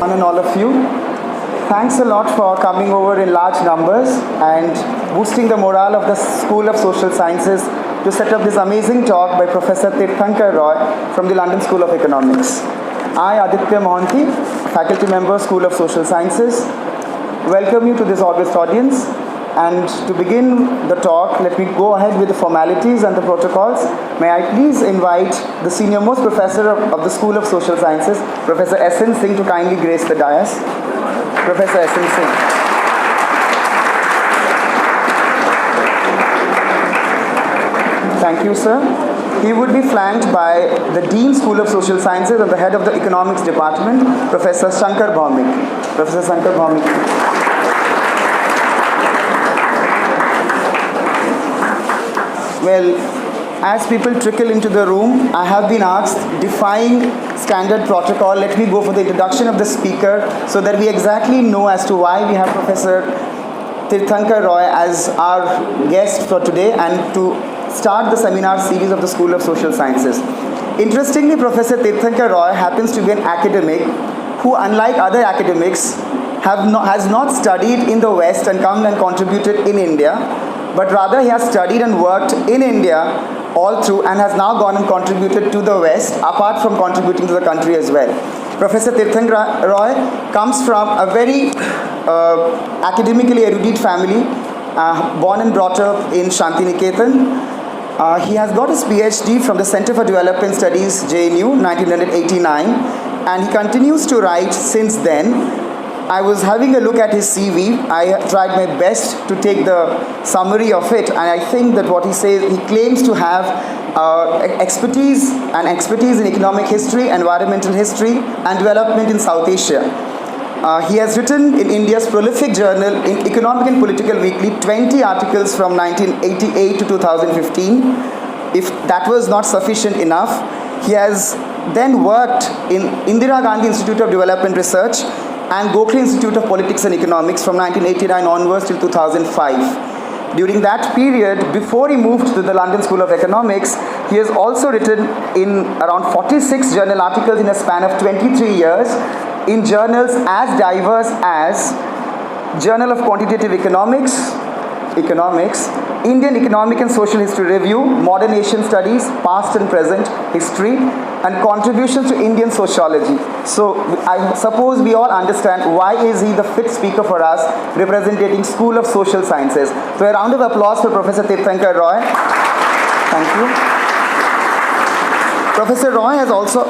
And all of you. Thanks a lot for coming over in large numbers and boosting the morale of the School of Social Sciences to set up this amazing talk by Professor Tirthankar Roy from the London School of Economics. I, Aditya Mohanty, faculty member, School of Social Sciences, welcome you to this august audience. And to begin the talk, let me go ahead with the formalities and the protocols. May I please invite the senior most professor of the School of Social Sciences, Professor S.N. Singh, to kindly grace the dais. Professor S.N. Singh. Thank you, sir. He would be flanked by the Dean, School of Social Sciences, and the head of the Economics Department, Professor Shankar Bhaumik. Professor Shankar Bhaumik. Well, as people trickle into the room, I have been asked, defying standard protocol, let me go for the introduction of the speaker so that we exactly know as to why we have Professor Tirthankar Roy as our guest for today and to start the seminar series of the School of Social Sciences. Interestingly, Professor Tirthankar Roy happens to be an academic who, unlike other academics, has not studied in the West and come and contributed in India, but rather he has studied and worked in India all through and has now gone and contributed to the West, apart from contributing to the country as well. Professor Tirthankar Roy comes from a very academically erudite family, born and brought up in Shantiniketan. He has got his PhD from the Center for Development Studies, JNU, 1989, and he continues to write since then. I was having a look at his CV. I tried my best to take the summary of it, and I think that what he says, he claims to have expertise in economic history, environmental history, and development in South Asia. He has written in India's prolific journal, in Economic and Political Weekly, 20 articles from 1988 to 2015. If that was not sufficient enough, he has then worked in Indira Gandhi Institute of Development Research and Gokhale Institute of Politics and Economics from 1989 onwards till 2005. During that period, before he moved to the London School of Economics, he has also written in around 46 journal articles in a span of 23 years in journals as diverse as Journal of Quantitative Economics, Indian Economic and Social History Review, Modern Asian Studies, Past and Present History, and Contributions to Indian Sociology. So I suppose we all understand why is he the fit speaker for us, representing School of Social Sciences. So a round of applause for Professor Tirthankar Roy. Thank you. Professor Roy has also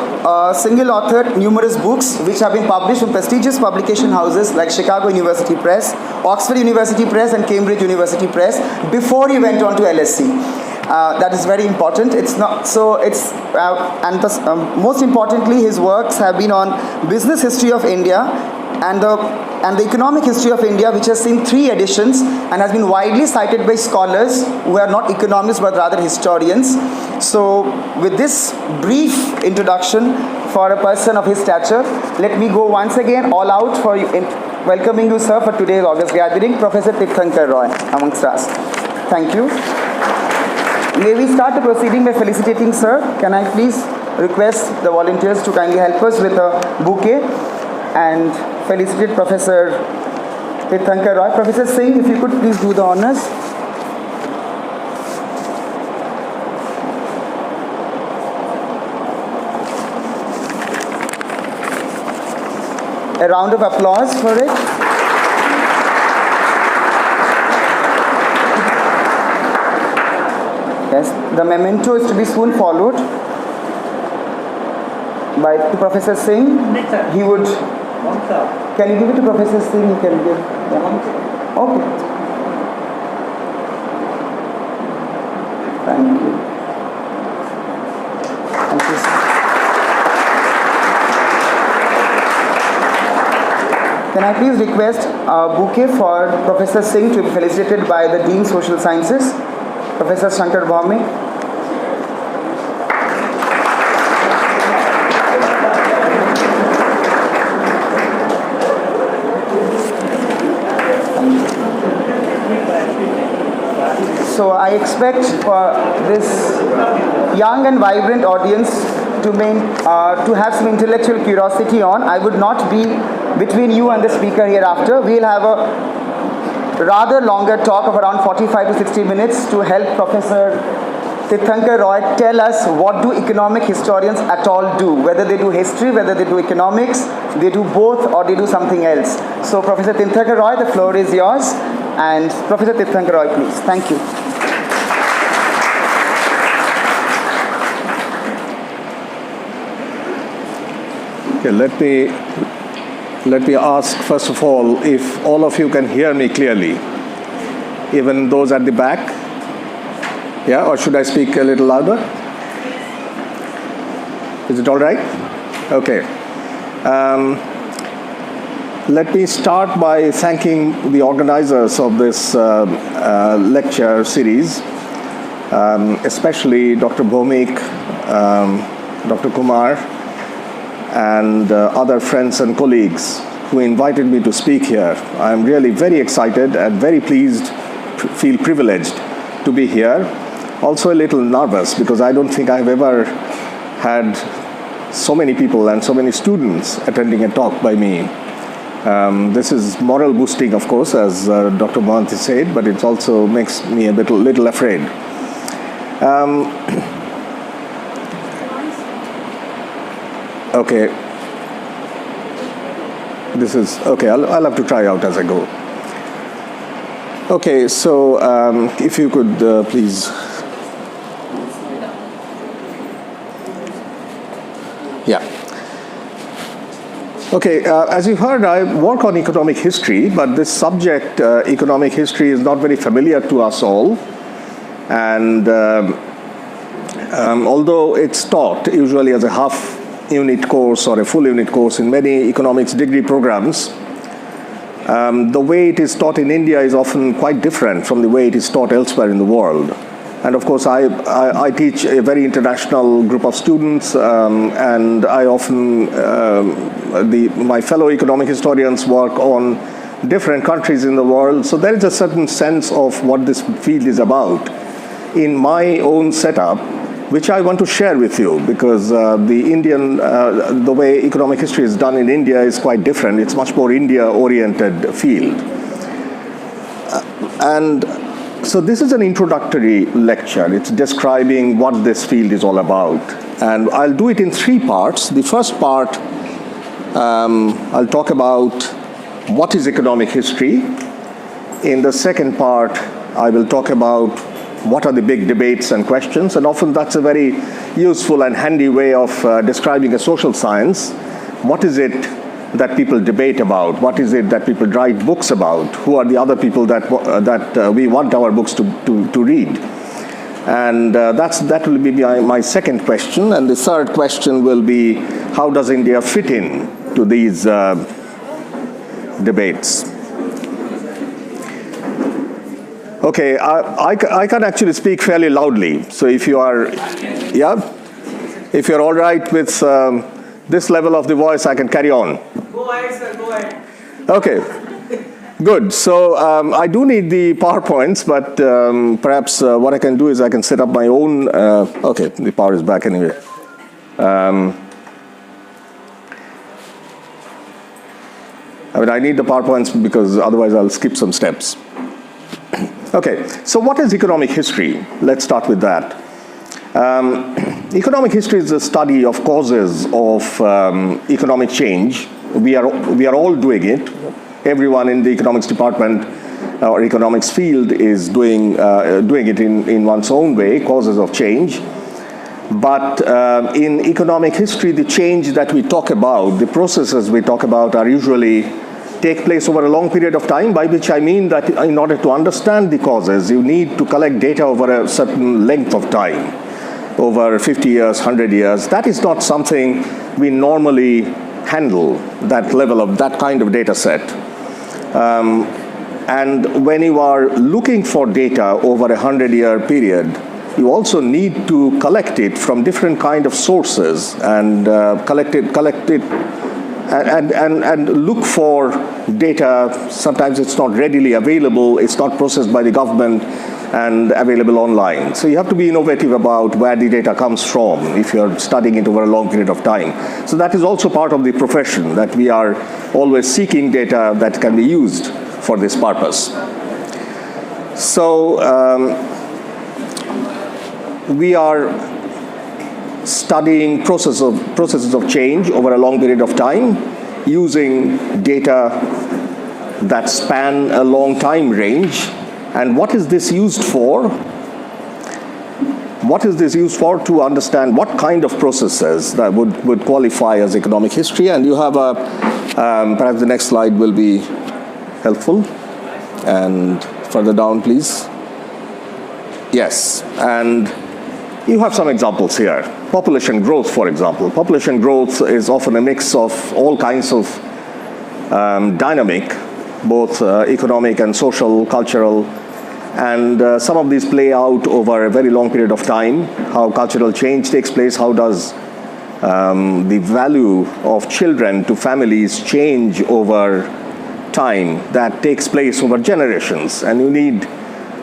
single-authored numerous books which have been published from prestigious publication houses like Chicago University Press, Oxford University Press, and Cambridge University Press before he went on to LSE. That is very important. It's not so. It's most importantly, his works have been on business history of India and the economic history of India, which has seen 3 editions and has been widely cited by scholars who are not economists but rather historians. So with this brief introduction for a person of his stature, let me go once again all out for welcoming you, sir, for today's August gathering, Professor Tirthankar Roy amongst us. Thank you. May we start the proceeding by felicitating sir. Can I please request the volunteers to kindly help us with a bouquet and felicitate Professor Tirthankar Roy. Professor Singh, if you could please do the honors. A round of applause for it. Yes, the memento is to be soon followed by Professor Singh. He would. Can you give it to Professor Singh? You can give. Yeah. Okay. Thank you. Thank you, sir. Can I please request a bouquet for Professor Singh to be felicitated by the Dean Social Sciences, Professor Shankar Bhaumik. So I expect for this young and vibrant audience to have some intellectual curiosity on. I would not be between you and the speaker hereafter, we'll have a rather longer talk of around 45 to 60 minutes to help Professor Tirthankar Roy tell us what do economic historians at all do, whether they do history, whether they do economics, they do both, or they do something else. So Professor Tirthankar Roy, the floor is yours. And Professor Tirthankar Roy, please. Thank you. Okay, let me ask first of all if all of you can hear me clearly, even those at the back. Yeah, or should I speak a little louder? Is it all right? Okay. Let me start by thanking the organizers of this lecture series, especially Dr. Bhomik, Dr. Kumar, and other friends and colleagues who invited me to speak here. I'm really very excited and very pleased, feel privileged to be here. Also a little nervous because I don't think I've ever had so many people and so many students attending a talk by me. This is moral boosting, of course, as Dr. Mohanty said, but it also makes me a little afraid. Okay. This is, okay, I'll have to try out as I go. Okay, so if you could please. Yeah. Okay, as you heard, I work on economic history, but this subject, economic history, is not very familiar to us all. And although it's taught usually as a half-unit course or a full unit course in many economics degree programs, the way it is taught in India is often quite different from the way it is taught elsewhere in the world. And of course, I teach a very international group of students, and I often, my fellow economic historians work on different countries in the world. So there is a certain sense of what this field is about in my own setup, which I want to share with you, because the way economic history is done in India is quite different. It's much more India-oriented field. And so this is an introductory lecture. It's describing what this field is all about. And I'll do it in three parts. The first part, I'll talk about what is economic history. In the second part, I will talk about what are the big debates and questions. And often that's a very useful and handy way of describing a social science. What is it that people debate about? What is it that people write books about? Who are the other people that we want our books to read? And that will be my second question. And the third question will be, how does India fit in to these debates? Okay, I can actually speak fairly loudly. So if you are, if you're all right with this level of the voice, I can carry on. Go ahead, sir, go ahead. Okay, good. So I do need the PowerPoints, but perhaps what I can do is I can set up my own, okay, the power is back anyway. I mean, I need the PowerPoints because otherwise I'll skip some steps. Okay, so what is economic history? Let's start with that. Economic history is the study of causes of economic change. We are all doing it. Everyone in the economics department or economics field is doing it in one's own way, causes of change. But in economic history, the change that we talk about, the processes we talk about are usually take place over a long period of time, by which I mean that in order to understand the causes, you need to collect data over a certain length of time, over 50 years, 100 years. That is not something we normally handle, that level of, that kind of data set. And when you are looking for data over a 100-year period, you also need to collect it from different kind of sources and collect it and look for data. Sometimes it's not readily available, it's not processed by the government, and available online. So you have to be innovative about where the data comes from if you're studying it over a long period of time. So that is also part of the profession, that we are always seeking data that can be used for this purpose. So we are studying processes of change over a long period of time using data that span a long time range. And what is this used for? What is this used for? To understand what kind of processes that would qualify as economic history. And you have a, perhaps the next slide will be helpful. And further down, please. Yes, and you have some examples here. Population growth, for example. Population growth is often a mix of all kinds of dynamic, both economic and social, cultural, and some of these play out over a very long period of time. How cultural change takes place, how does the value of children to families change over time. That takes place over generations, and you need,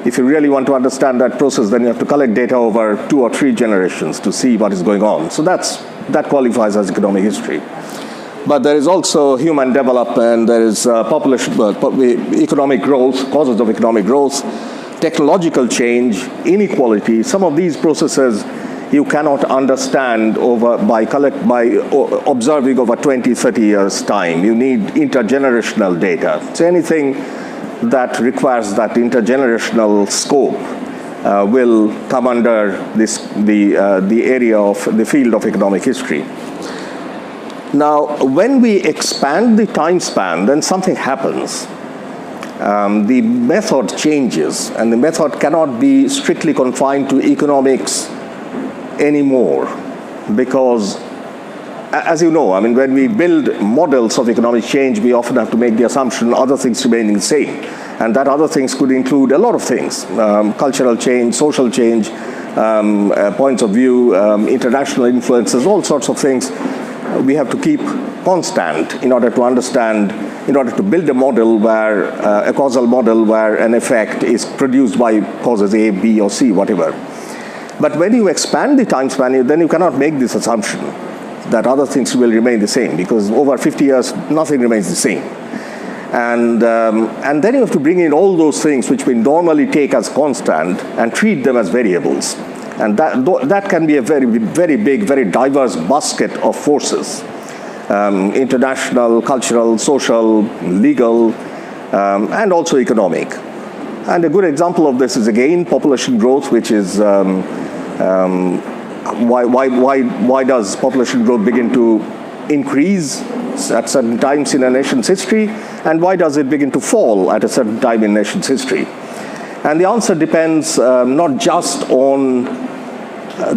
if you really want to understand that process, then you have to collect data over 2 or 3 generations to see what is going on. So that qualifies as economic history. But there is also human development, there is population, economic growth, causes of economic growth, technological change, inequality. Some of these processes you cannot understand by observing over 20, 30 years' time. You need intergenerational data. So anything that requires that intergenerational scope will come under the area of the field of economic history. Now, when we expand the time span, then something happens. The method changes, and the method cannot be strictly confined to economics anymore, because, as you know, I mean, when we build models of economic change, we often have to make the assumption other things remaining the same, and that other things could include a lot of things: cultural change, social change, points of view, international influences, all sorts of things. We have to keep constant in order to understand, in order to build a model where, a causal model where an effect is produced by causes A, B, or C, whatever. But when you expand the time span, then you cannot make this assumption that other things will remain the same, because over 50 years, nothing remains the same. And then you have to bring in all those things which we normally take as constant and treat them as variables. And that can be a very, very big, very diverse basket of forces. International, cultural, social, legal, and also economic. And a good example of this is, again, population growth, which is why does population growth begin to increase at certain times in a nation's history, and why does it begin to fall at a certain time in a nation's history? And the answer depends not just on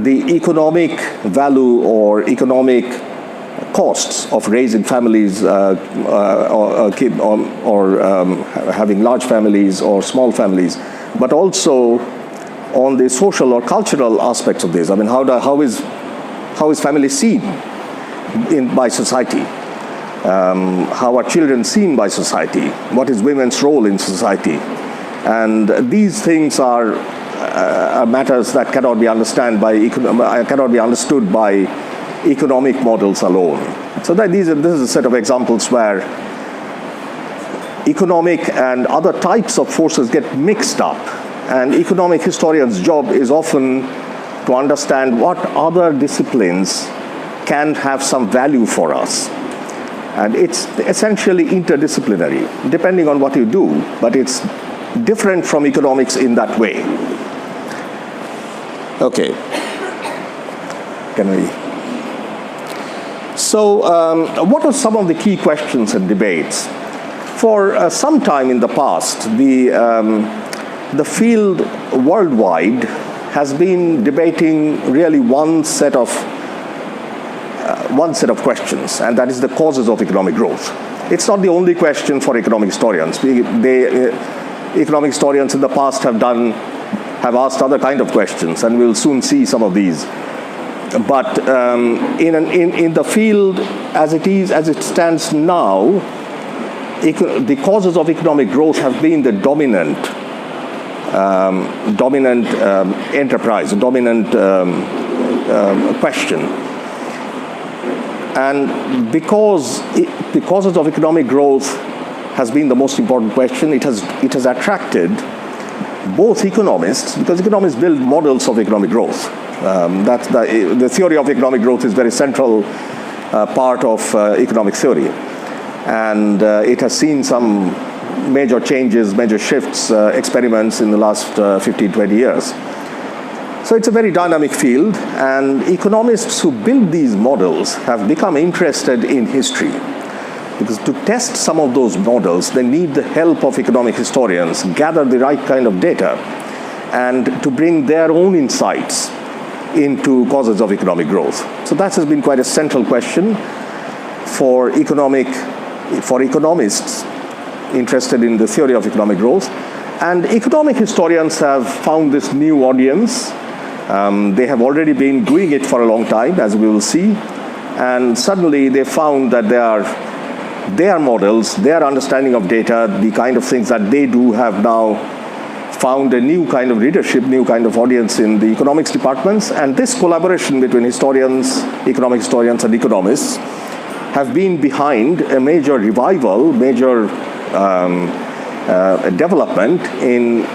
the economic value or economic costs of raising families or having large families or small families, but also on the social or cultural aspects of this. I mean, how is family seen by society? How are children seen by society? What is women's role in society? And these things are matters that cannot be understood by economic models alone. So this is a set of examples where economic and other types of forces get mixed up. And economic historians' job is often to understand what other disciplines can have some value for us. And it's essentially interdisciplinary, depending on what you do, but it's different from economics in that way. Okay. Can we? So, what are some of the key questions and debates? For some time in the past, the field worldwide has been debating really one set of questions, and that is the causes of economic growth. It's not the only question for economic historians. Economic historians in the past have asked other kind of questions, and we'll soon see some of these. But in the field as it stands now, the causes of economic growth have been the dominant dominant enterprise, a dominant question. And because of economic growth has been the most important question, it has attracted both economists, because economists build models of economic growth. That's the theory of economic growth is very central part of economic theory. And it has seen some major changes, major shifts, experiments in the last 15, 20 years. So it's a very dynamic field, and economists who build these models have become interested in history. Because to test some of those models, they need the help of economic historians, gather the right kind of data, and to bring their own insights into causes of economic growth. So that has been quite a central question for economists interested in the theory of economic growth. And economic historians have found this new audience. They have already been doing it for a long time, as we will see. And suddenly they found that their models, their understanding of data, the kind of things that they do have now found a new kind of readership, new kind of audience in the economics departments. And this collaboration between historians, economic historians, and economists have been behind a major revival, major development in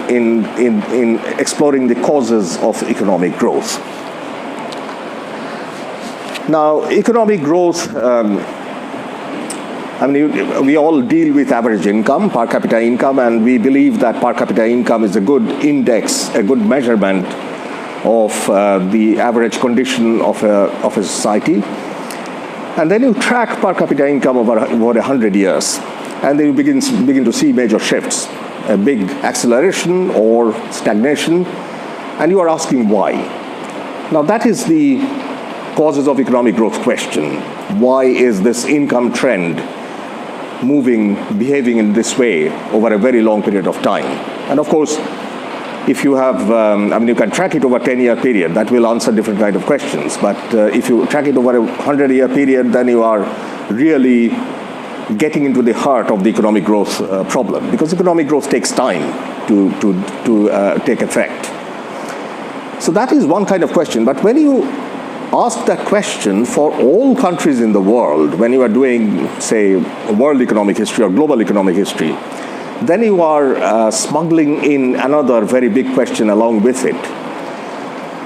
exploring the causes of economic growth. Now, economic growth, we all deal with average income, per capita income, and we believe that per capita income is a good index, a good measurement of the average condition of a society. And then you track per capita income over 100 years, and then you begin to see major shifts, a big acceleration or stagnation, and you are asking why. Now that is the causes of economic growth question. Why is this income trend behaving in this way over a very long period of time? And of course, if you have, you can track it over a 10-year period, that will answer different kind of questions. But if you track it over a 100-year period, then you are really getting into the heart of the economic growth problem, because economic growth takes time to take effect. So that is one kind of question. But when you ask that question for all countries in the world, when you are doing, say, world economic history or global economic history, then you are smuggling in another very big question along with it,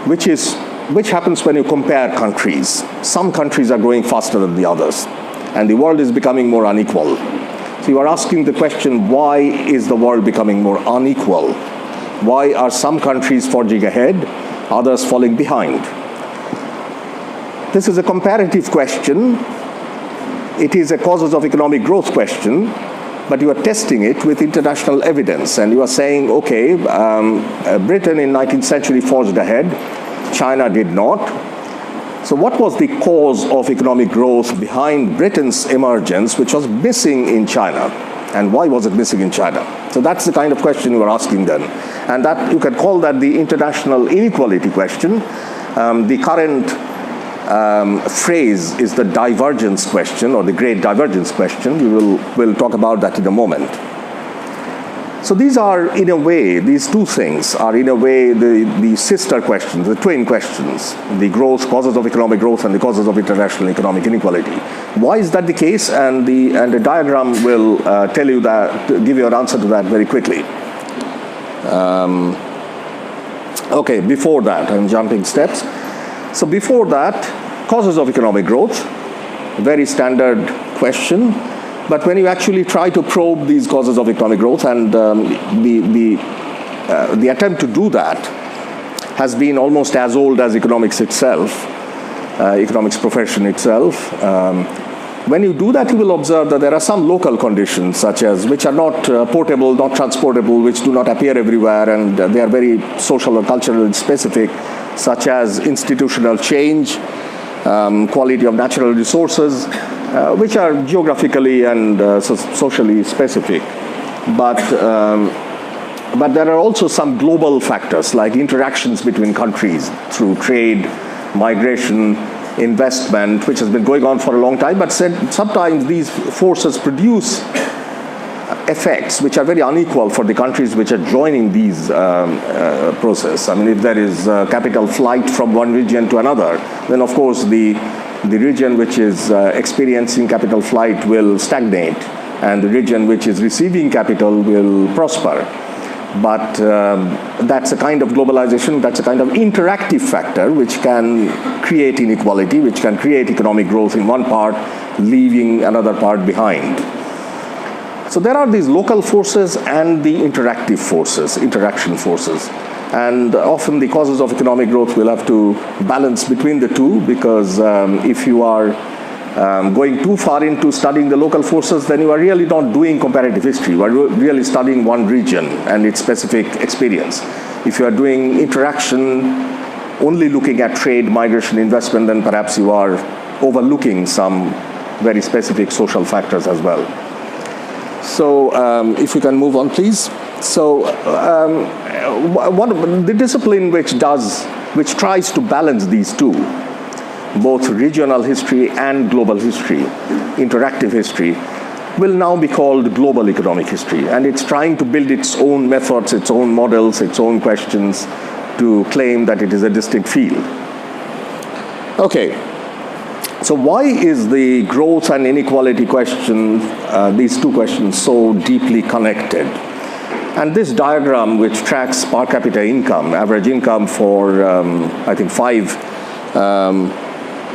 which happens when you compare countries. Some countries are growing faster than the others, and the world is becoming more unequal. So you are asking the question, why is the world becoming more unequal? Why are some countries forging ahead, others falling behind? This is a comparative question. It is a causes of economic growth question, but you are testing it with international evidence, and you are saying, okay, Britain in 19th century forged ahead, China did not. So what was the cause of economic growth behind Britain's emergence, which was missing in China? And why was it missing in China? So that's the kind of question you are asking then. And that you can call that the international inequality question. The current phrase is the divergence question, or the great divergence question. We'll talk about that in a moment. So these are, in a way, these two things are, in a way, the sister questions, the twin questions, the causes of economic growth and the causes of international economic inequality. Why is that the case? And the diagram will tell you that, give you an answer to that very quickly. Okay, before that, I'm jumping steps. So before that, causes of economic growth, very standard question. But when you actually try to probe these causes of economic growth, and the attempt to do that has been almost as old as economics itself, economics profession itself. When you do that, you will observe that there are some local conditions, such as which are not portable, not transportable, which do not appear everywhere, and they are very social or cultural specific, such as institutional change, quality of natural resources, which are geographically and socially specific. But there are also some global factors, like interactions between countries through trade, migration, investment, which has been going on for a long time. But sometimes these forces produce effects which are very unequal for the countries which are joining these process. I mean, if there is capital flight from one region to another, then of course the region which is experiencing capital flight will stagnate, and the region which is receiving capital will prosper. But that's a kind of globalization, that's a kind of interactive factor which can create inequality, which can create economic growth in one part, leaving another part behind. So there are these local forces and the interactive forces, interaction forces. And often the causes of economic growth will have to balance between the two, because if you are going too far into studying the local forces, then you are really not doing comparative history. You are really studying one region and its specific experience. If you are doing interaction, only looking at trade, migration, investment, then perhaps you are overlooking some very specific social factors as well. So if we can move on, please. So the discipline which tries to balance these two, both regional history and global history, interactive history, will now be called global economic history. And it's trying to build its own methods, its own models, its own questions to claim that it is a distinct field. Okay, so why is the growth and inequality question, these two questions, so deeply connected? And this diagram, which tracks per capita income, average income for, I think,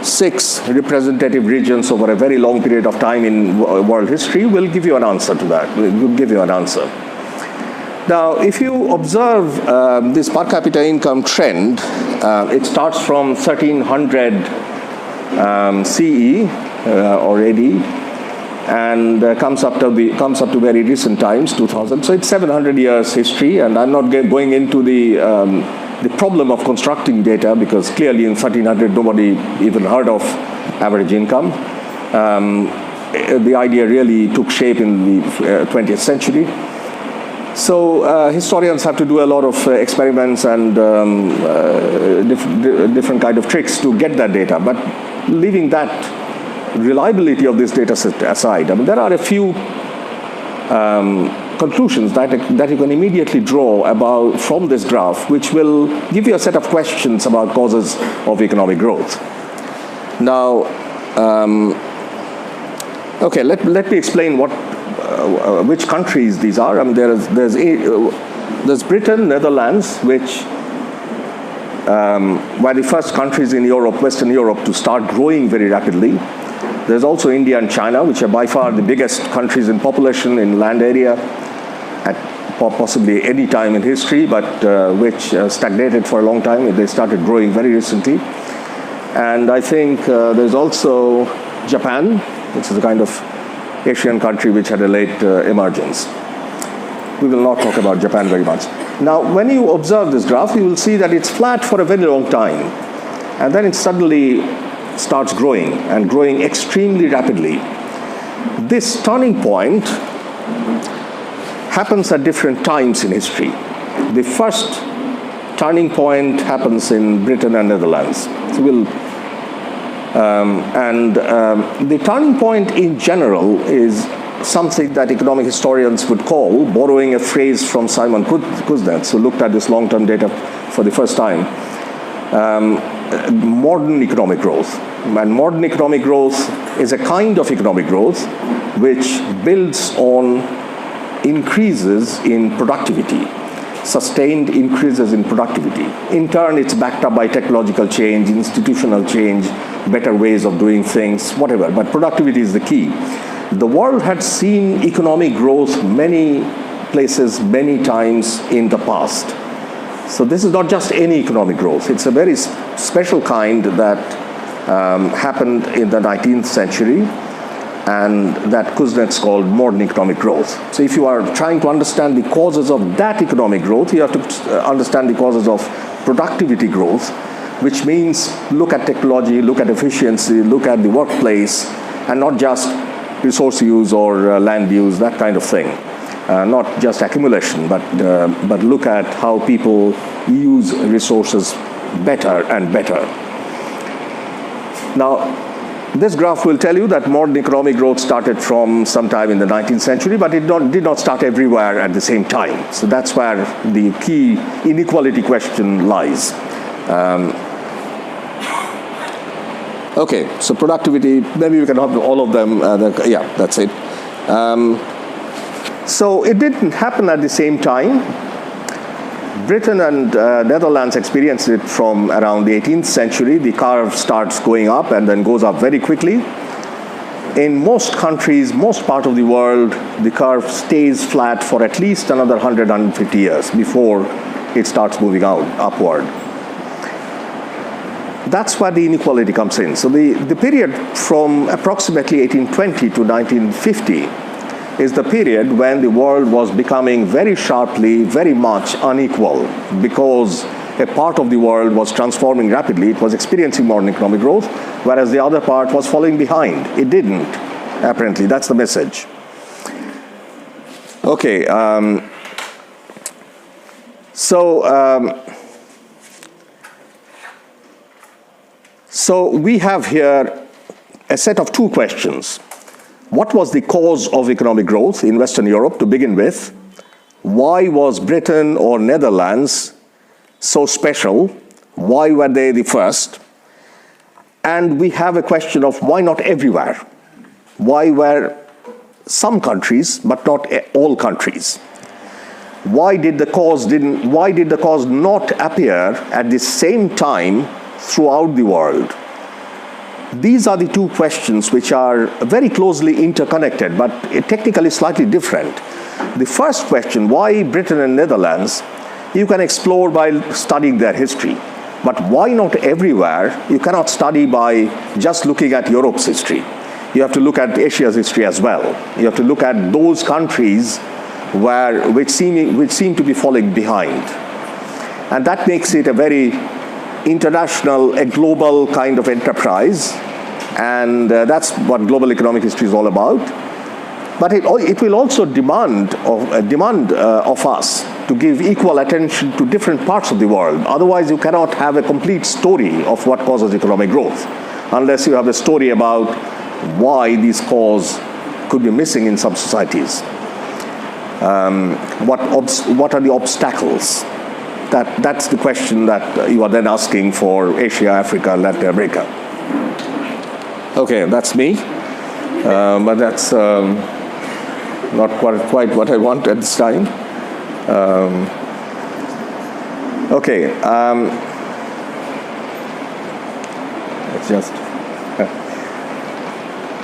6 representative regions over a very long period of time in world history, will give you an answer to that, will give you an answer. Now, if you observe this per capita income trend, it starts from 1300 CE or AD, and comes up to very recent times, 2000. So it's 700 years history, and I'm not going into the problem of constructing data, because clearly in 1300 nobody even heard of average income. The idea really took shape in the 20th century. So historians have to do a lot of experiments and different kind of tricks to get that data. But leaving that reliability of this data set aside, I mean, there are a few conclusions that you can immediately draw from this graph, which will give you a set of questions about causes of economic growth. Now, okay, let me explain which countries these are. I mean, there's Britain, Netherlands, which were the first countries in Europe, Western Europe, to start growing very rapidly. There's also India and China, which are by far the biggest countries in population, in land area, at possibly any time in history, but which stagnated for a long time. They started growing very recently. And I think there's also Japan, which is a kind of Asian country which had a late emergence. We will not talk about Japan very much. Now, when you observe this graph, you will see that it's flat for a very long time. And then it suddenly starts growing, and growing extremely rapidly. This turning point happens at different times in history. The first turning point happens in Britain and Netherlands. So the turning point in general is something that economic historians would call, borrowing a phrase from Simon Kuznets, who looked at this long-term data for the first time, modern economic growth. And modern economic growth is a kind of economic growth which builds on increases in productivity, sustained increases in productivity. In turn, it's backed up by technological change, institutional change, better ways of doing things, whatever. But productivity is the key. The world had seen economic growth many places, many times in the past. So this is not just any economic growth. It's a very special kind that happened in the 19th century, and that Kuznets called modern economic growth. So if you are trying to understand the causes of that economic growth, you have to understand the causes of productivity growth, which means look at technology, look at efficiency, look at the workplace, and not just resource use or land use, that kind of thing. Not just accumulation, but look at how people use resources better and better. Now, this graph will tell you that modern economic growth started from sometime in the 19th century, but it did not start everywhere at the same time. So that's where the key inequality question lies. Okay, so productivity, maybe we can have all of them. Yeah, that's it. So it didn't happen at the same time. Britain and Netherlands experienced it from around the 18th century. The curve starts going up and then goes up very quickly. In most countries, most part of the world, the curve stays flat for at least another 100, 150 years before it starts moving upward. That's where the inequality comes in. So the period from approximately 1820 to 1950 is the period when the world was becoming very sharply, very much unequal, because a part of the world was transforming rapidly. It was experiencing modern economic growth, whereas the other part was falling behind. It didn't, apparently. That's the message. Okay. So we have here a set of two questions. What was the cause of economic growth in Western Europe to begin with? Why was Britain or Netherlands so special? Why were they the first? And we have a question of why not everywhere? Why were some countries, but not all countries? Why did the cause not appear at the same time throughout the world? These are the two questions which are very closely interconnected, but technically slightly different. The first question, why Britain and Netherlands, you can explore by studying their history. But why not everywhere? You cannot study by just looking at Europe's history. You have to look at Asia's history as well. You have to look at those countries which seem to be falling behind. And that makes it a very international, a global kind of enterprise, and that's what global economic history is all about. But it will also demand of us to give equal attention to different parts of the world. Otherwise, you cannot have a complete story of what causes economic growth, unless you have a story about why these causes could be missing in some societies. What are the obstacles? That's the question that you are then asking for Asia, Africa, Latin America. Okay, that's me. But that's not quite what I want at this time. Okay. It's just...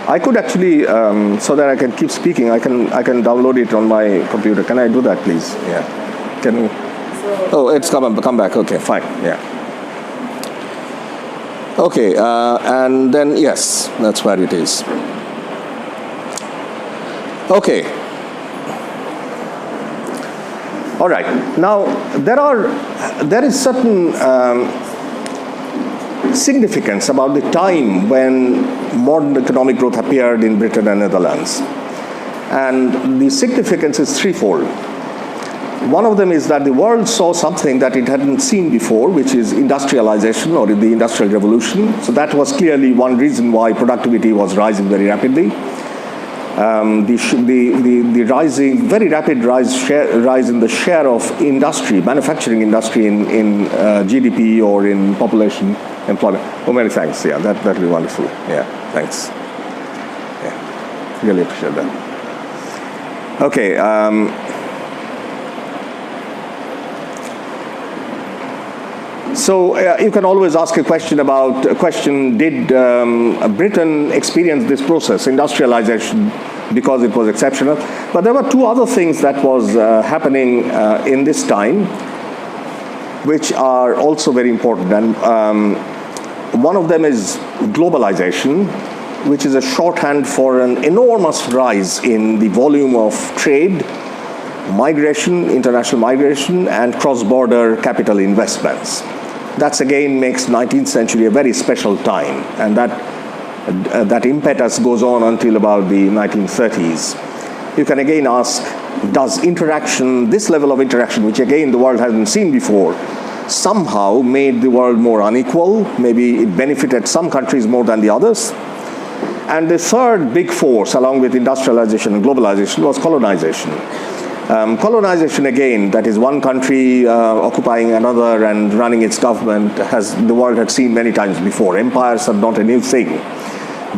I could actually, so that I can keep speaking, I can download it on my computer. Can I do that, please? Yeah. Can you... Oh, it's come back. Okay, fine. Yeah. Okay, and then yes, that's where it is. Okay. All right. Now there is certain significance about the time when modern economic growth appeared in Britain and Netherlands, and the significance is threefold. One of them is that the world saw something that it hadn't seen before, which is industrialization or the Industrial Revolution. So that was clearly one reason why productivity was rising very rapidly. The rising, very rapid rise in the share of industry, manufacturing industry in GDP or in population employment. Oh, many thanks. Yeah, that'll be wonderful. Yeah, thanks. Yeah, really appreciate that. Okay. So you can always ask a question did Britain experience this process, industrialization, because it was exceptional? But there were two other things that was happening in this time, which are also very important. And one of them is globalization, which is a shorthand for an enormous rise in the volume of trade, migration, international migration, and cross-border capital investments. That again makes 19th century a very special time, and that impetus goes on until about the 1930s. You can again ask, does interaction, this level of interaction, which again the world hasn't seen before, somehow made the world more unequal? Maybe it benefited some countries more than the others? And the third big force, along with industrialization and globalization, was colonization. Colonization, again, that is one country occupying another and running its government, the world had seen many times before. Empires are not a new thing.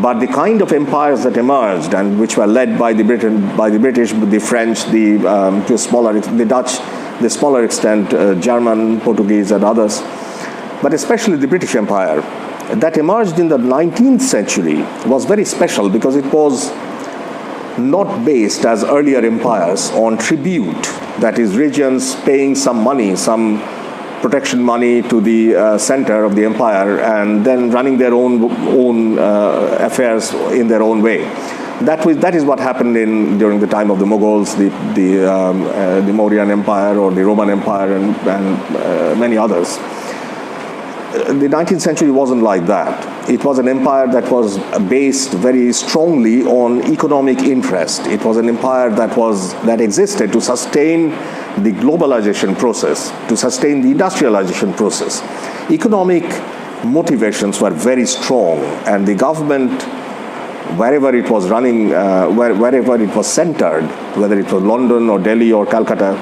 But the kind of empires that emerged and which were led by the British, the French, the Dutch, the smaller extent, German, Portuguese, and others, but especially the British Empire, that emerged in the 19th century was very special because it was not based as earlier empires on tribute, that is, regions paying some money, some protection money to the center of the empire and then running their own affairs in their own way. That is what happened during the time of the Mughals, the Mauryan Empire or the Roman Empire and many others. The 19th century wasn't like that. It was an empire that was based very strongly on economic interest. It was an empire that existed to sustain the globalization process, to sustain the industrialization process. Economic motivations were very strong, and the government, wherever it was running, wherever it was centered, whether it was London or Delhi or Calcutta,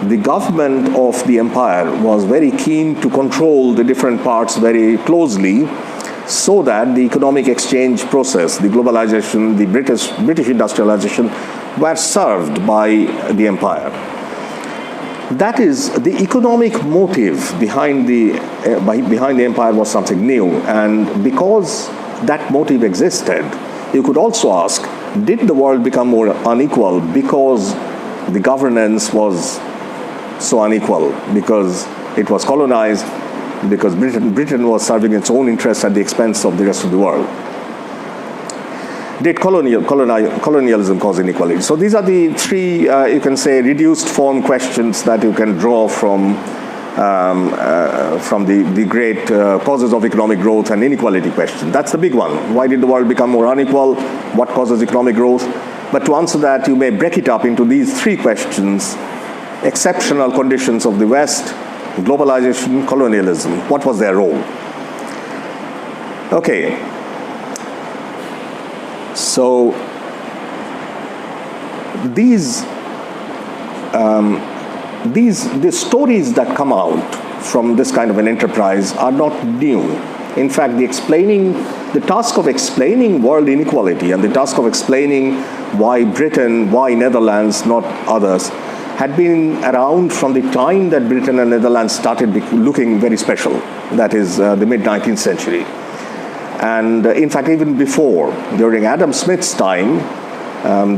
the government of the empire was very keen to control the different parts very closely so that the economic exchange process, the globalization, the British industrialization were served by the empire. That is, the economic motive behind the empire was something new, and because that motive existed, you could also ask, did the world become more unequal because the governance was so unequal, because it was colonized, because Britain was serving its own interests at the expense of the rest of the world? Did colonialism cause inequality? So these are the three, you can say, reduced form questions that you can draw from the great causes of economic growth and inequality question. That's the big one. Why did the world become more unequal? What causes economic growth? But to answer that, you may break it up into these three questions: exceptional conditions of the West, globalization, colonialism. What was their role? Okay. So these stories that come out from this kind of an enterprise are not new. In fact, the task of explaining world inequality and the task of explaining why Britain, why Netherlands, not others, had been around from the time that Britain and Netherlands started looking very special. That is the mid-19th century. And in fact, even before, during Adam Smith's time,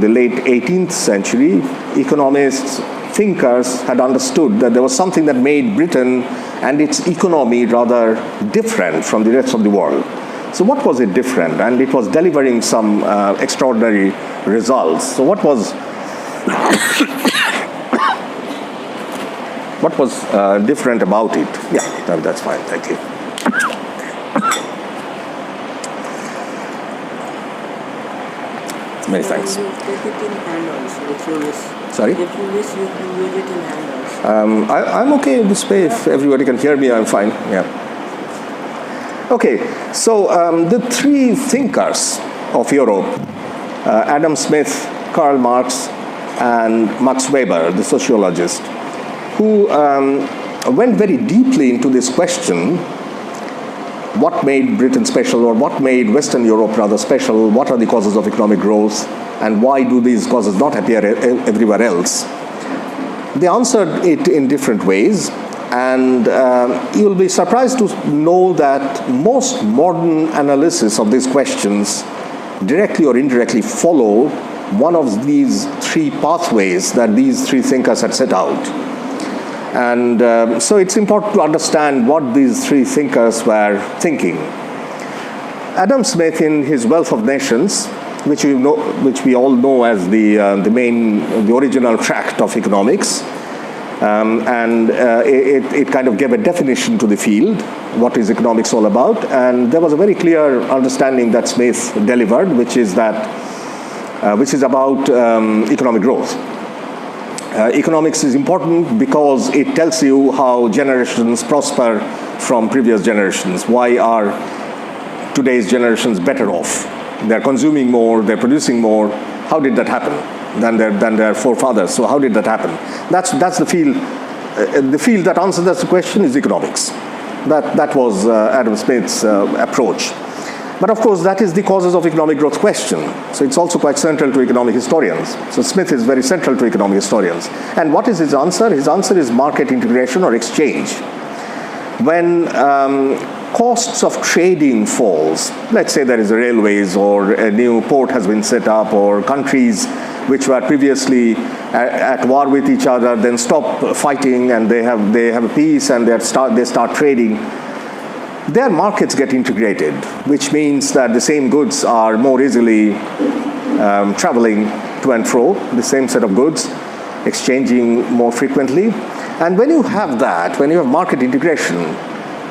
the late 18th century, economists, thinkers had understood that there was something that made Britain and its economy rather different from the rest of the world. So what was it different? And it was delivering some extraordinary results. So what was different about it? Yeah, that's fine, thank you. Many thanks. You take it in hand also, if you wish. Sorry? If you wish, you can use it in hand also. I'm okay this way. If everybody can hear me, I'm fine. Yeah. Okay, so the three thinkers of Europe, Adam Smith, Karl Marx, and Max Weber, the sociologist, who went very deeply into this question: what made Britain special, or what made Western Europe rather special? What are the causes of economic growth, and why do these causes not appear everywhere else? They answered it in different ways, and you'll be surprised to know that most modern analysis of these questions directly or indirectly follow one of these three pathways that these three thinkers had set out. And so it's important to understand what these three thinkers were thinking. Adam Smith, in his Wealth of Nations, which we all know as the original tract of economics, it kind of gave a definition to the field, what is economics all about, and there was a very clear understanding that Smith delivered, which is about economic growth. Economics is important because it tells you how generations prosper from previous generations. Why are today's generations better off? They're consuming more, they're producing more. How did that happen than their forefathers? So how did that happen? That's the field. The field that answers that question is economics. That was Adam Smith's approach. But of course, that is the causes of economic growth question. So it's also quite central to economic historians. So Smith is very central to economic historians. And what is his answer? His answer is market integration or exchange. When costs of trading falls, let's say there is a railways or a new port has been set up, or countries which were previously at war with each other then stop fighting and they have a peace and they start trading, their markets get integrated, which means that the same goods are more easily traveling to and fro, the same set of goods, exchanging more frequently. And when you have that, when you have market integration,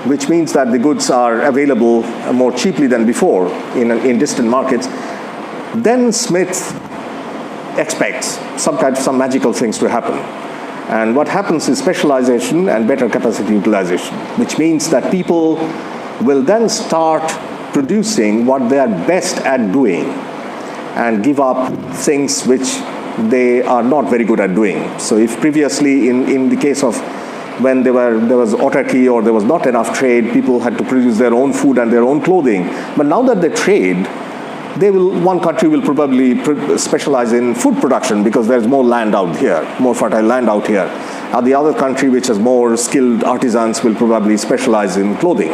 which means that the goods are available more cheaply than before in distant markets, then Smith expects some magical things to happen. And what happens is specialization and better capacity utilization, which means that people will then start producing what they are best at doing and give up things which they are not very good at doing. So if previously in the case of when there was autarky or there was not enough trade, people had to produce their own food and their own clothing. But now that they trade, one country will probably specialize in food production because there's more land out here, more fertile land out here. The other country which has more skilled artisans will probably specialize in clothing.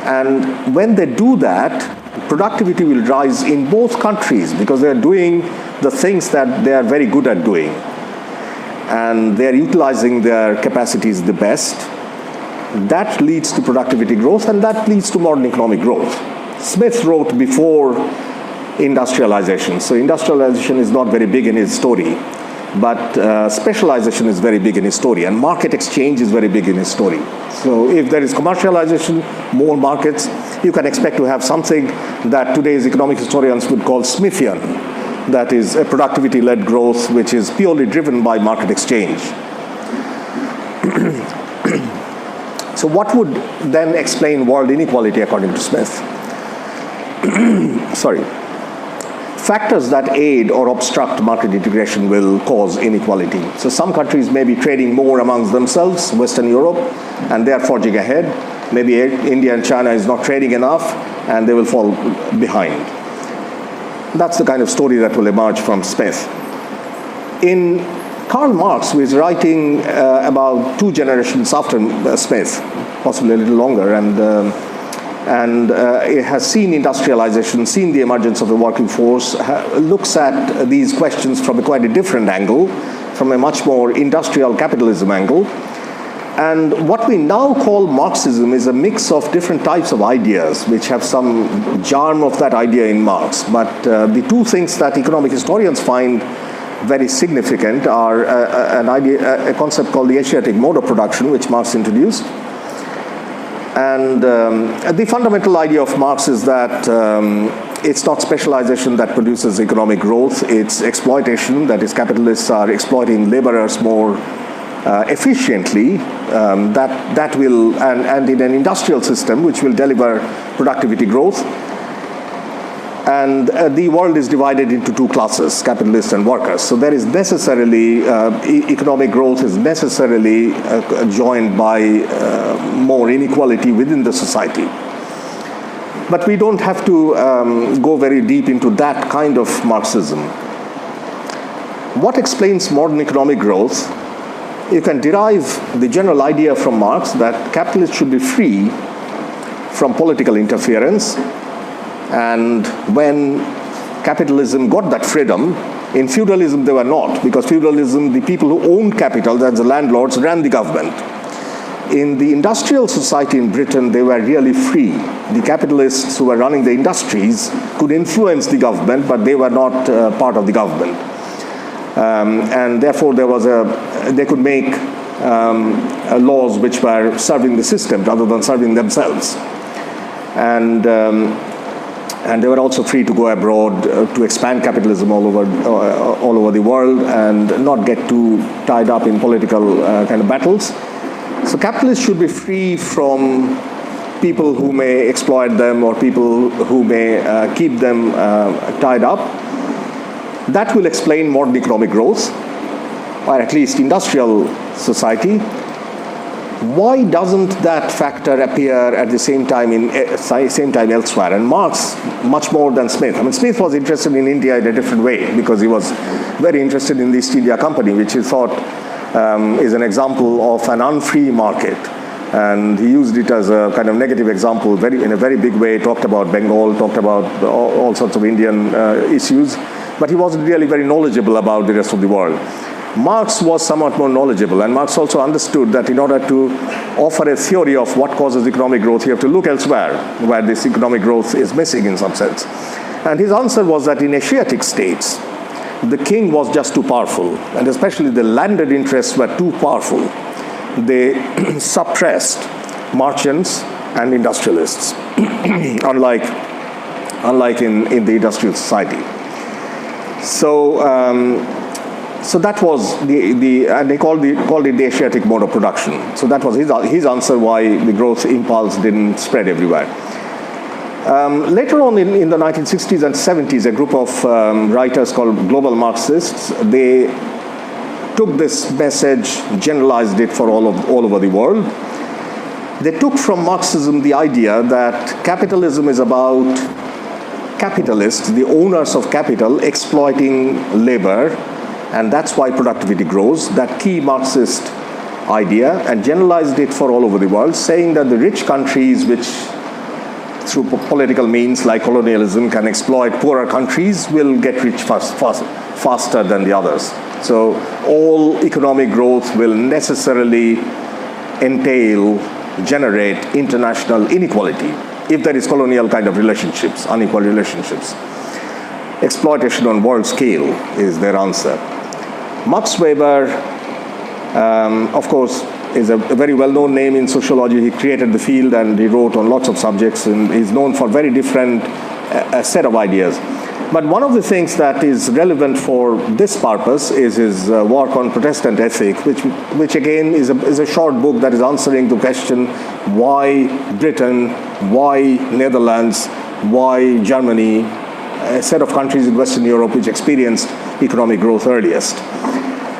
And when they do that, productivity will rise in both countries because they're doing the things that they are very good at doing. And they're utilizing their capacities the best. That leads to productivity growth, and that leads to modern economic growth. Smith wrote before industrialization. So industrialization is not very big in his story, but specialization is very big in his story, and market exchange is very big in his story. So if there is commercialization, more markets, you can expect to have something that today's economic historians would call Smithian. That is a productivity-led growth which is purely driven by market exchange. So what would then explain world inequality according to Smith? Sorry. Factors that aid or obstruct market integration will cause inequality. So some countries may be trading more amongst themselves, Western Europe, and they are forging ahead. Maybe India and China is not trading enough, and they will fall behind. That's the kind of story that will emerge from Smith. In Karl Marx, who is writing about 2 generations after Smith, possibly a little longer, and it has seen industrialization, seen the emergence of the working force, looks at these questions from a quite a different angle, from a much more industrial capitalism angle. And what we now call Marxism is a mix of different types of ideas, which have some germ of that idea in Marx. But the 2 things that economic historians find very significant are a concept called the Asiatic mode of production, which Marx introduced. And the fundamental idea of Marx is that it's not specialization that produces economic growth, it's exploitation, that is, capitalists are exploiting laborers more efficiently, that will, and in an industrial system which will deliver productivity growth. And the world is divided into 2 classes, capitalists and workers. So there is necessarily, economic growth is necessarily joined by more inequality within the society. But we don't have to go very deep into that kind of Marxism. What explains modern economic growth? You can derive the general idea from Marx that capitalists should be free from political interference. And when capitalism got that freedom, in feudalism they were not, because feudalism, the people who owned capital, that's the landlords, ran the government. In the industrial society in Britain, they were really free. The capitalists who were running the industries could influence the government, but they were not part of the government. And therefore they could make laws which were serving the system rather than serving themselves. And they were also free to go abroad to expand capitalism all over the world and not get too tied up in political kind of battles. So capitalists should be free from people who may exploit them or people who may keep them tied up. That will explain modern economic growth, or at least industrial society. Why doesn't that factor appear at the same time elsewhere? And Marx, much more than Smith. I mean, Smith was interested in India in a different way because he was very interested in the East India Company, which he thought is an example of an unfree market. And he used it as a kind of negative example in a very big way, talked about Bengal, talked about all sorts of Indian issues, but he wasn't really very knowledgeable about the rest of the world. Marx was somewhat more knowledgeable, and Marx also understood that in order to offer a theory of what causes economic growth, you have to look elsewhere, where this economic growth is missing in some sense. And his answer was that in Asiatic states, the king was just too powerful, and especially the landed interests were too powerful. They suppressed merchants and industrialists, unlike in the industrial society. So that was and they called it the Asiatic mode of production. So that was his answer why the growth impulse didn't spread everywhere. Later on in the 1960s and 70s, a group of writers called global Marxists, they took this message, generalized it for all over the world. They took from Marxism the idea that capitalism is about capitalists, the owners of capital, exploiting labor, and that's why productivity grows, that key Marxist idea, and generalized it for all over the world, saying that the rich countries which through political means like colonialism can exploit poorer countries will get rich faster than the others. So all economic growth will necessarily generate international inequality if there is colonial kind of relationships, unequal relationships. Exploitation on world scale is their answer. Max Weber, of course, is a very well-known name in sociology. He created the field and he wrote on lots of subjects, and he's known for very different set of ideas. But one of the things that is relevant for this purpose is his work on Protestant Ethic, which again is a short book that is answering the question why Britain, why Netherlands, why Germany, a set of countries in Western Europe which experienced economic growth earliest.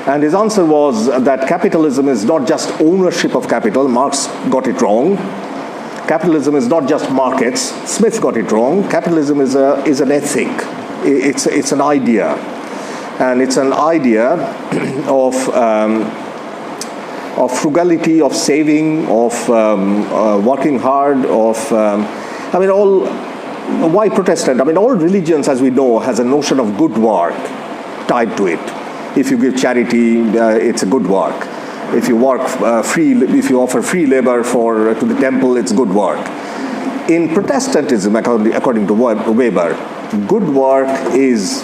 And his answer was that capitalism is not just ownership of capital. Marx got it wrong. Capitalism is not just markets. Smith got it wrong. Capitalism is an ethic. It's an idea. And it's an idea of frugality, of saving, of working hard, why Protestant? I mean, all religions, as we know, has a notion of good work tied to it. If you give charity, it's a good work. If you if you offer free labor to the temple, it's good work. In Protestantism, according to Weber, good work is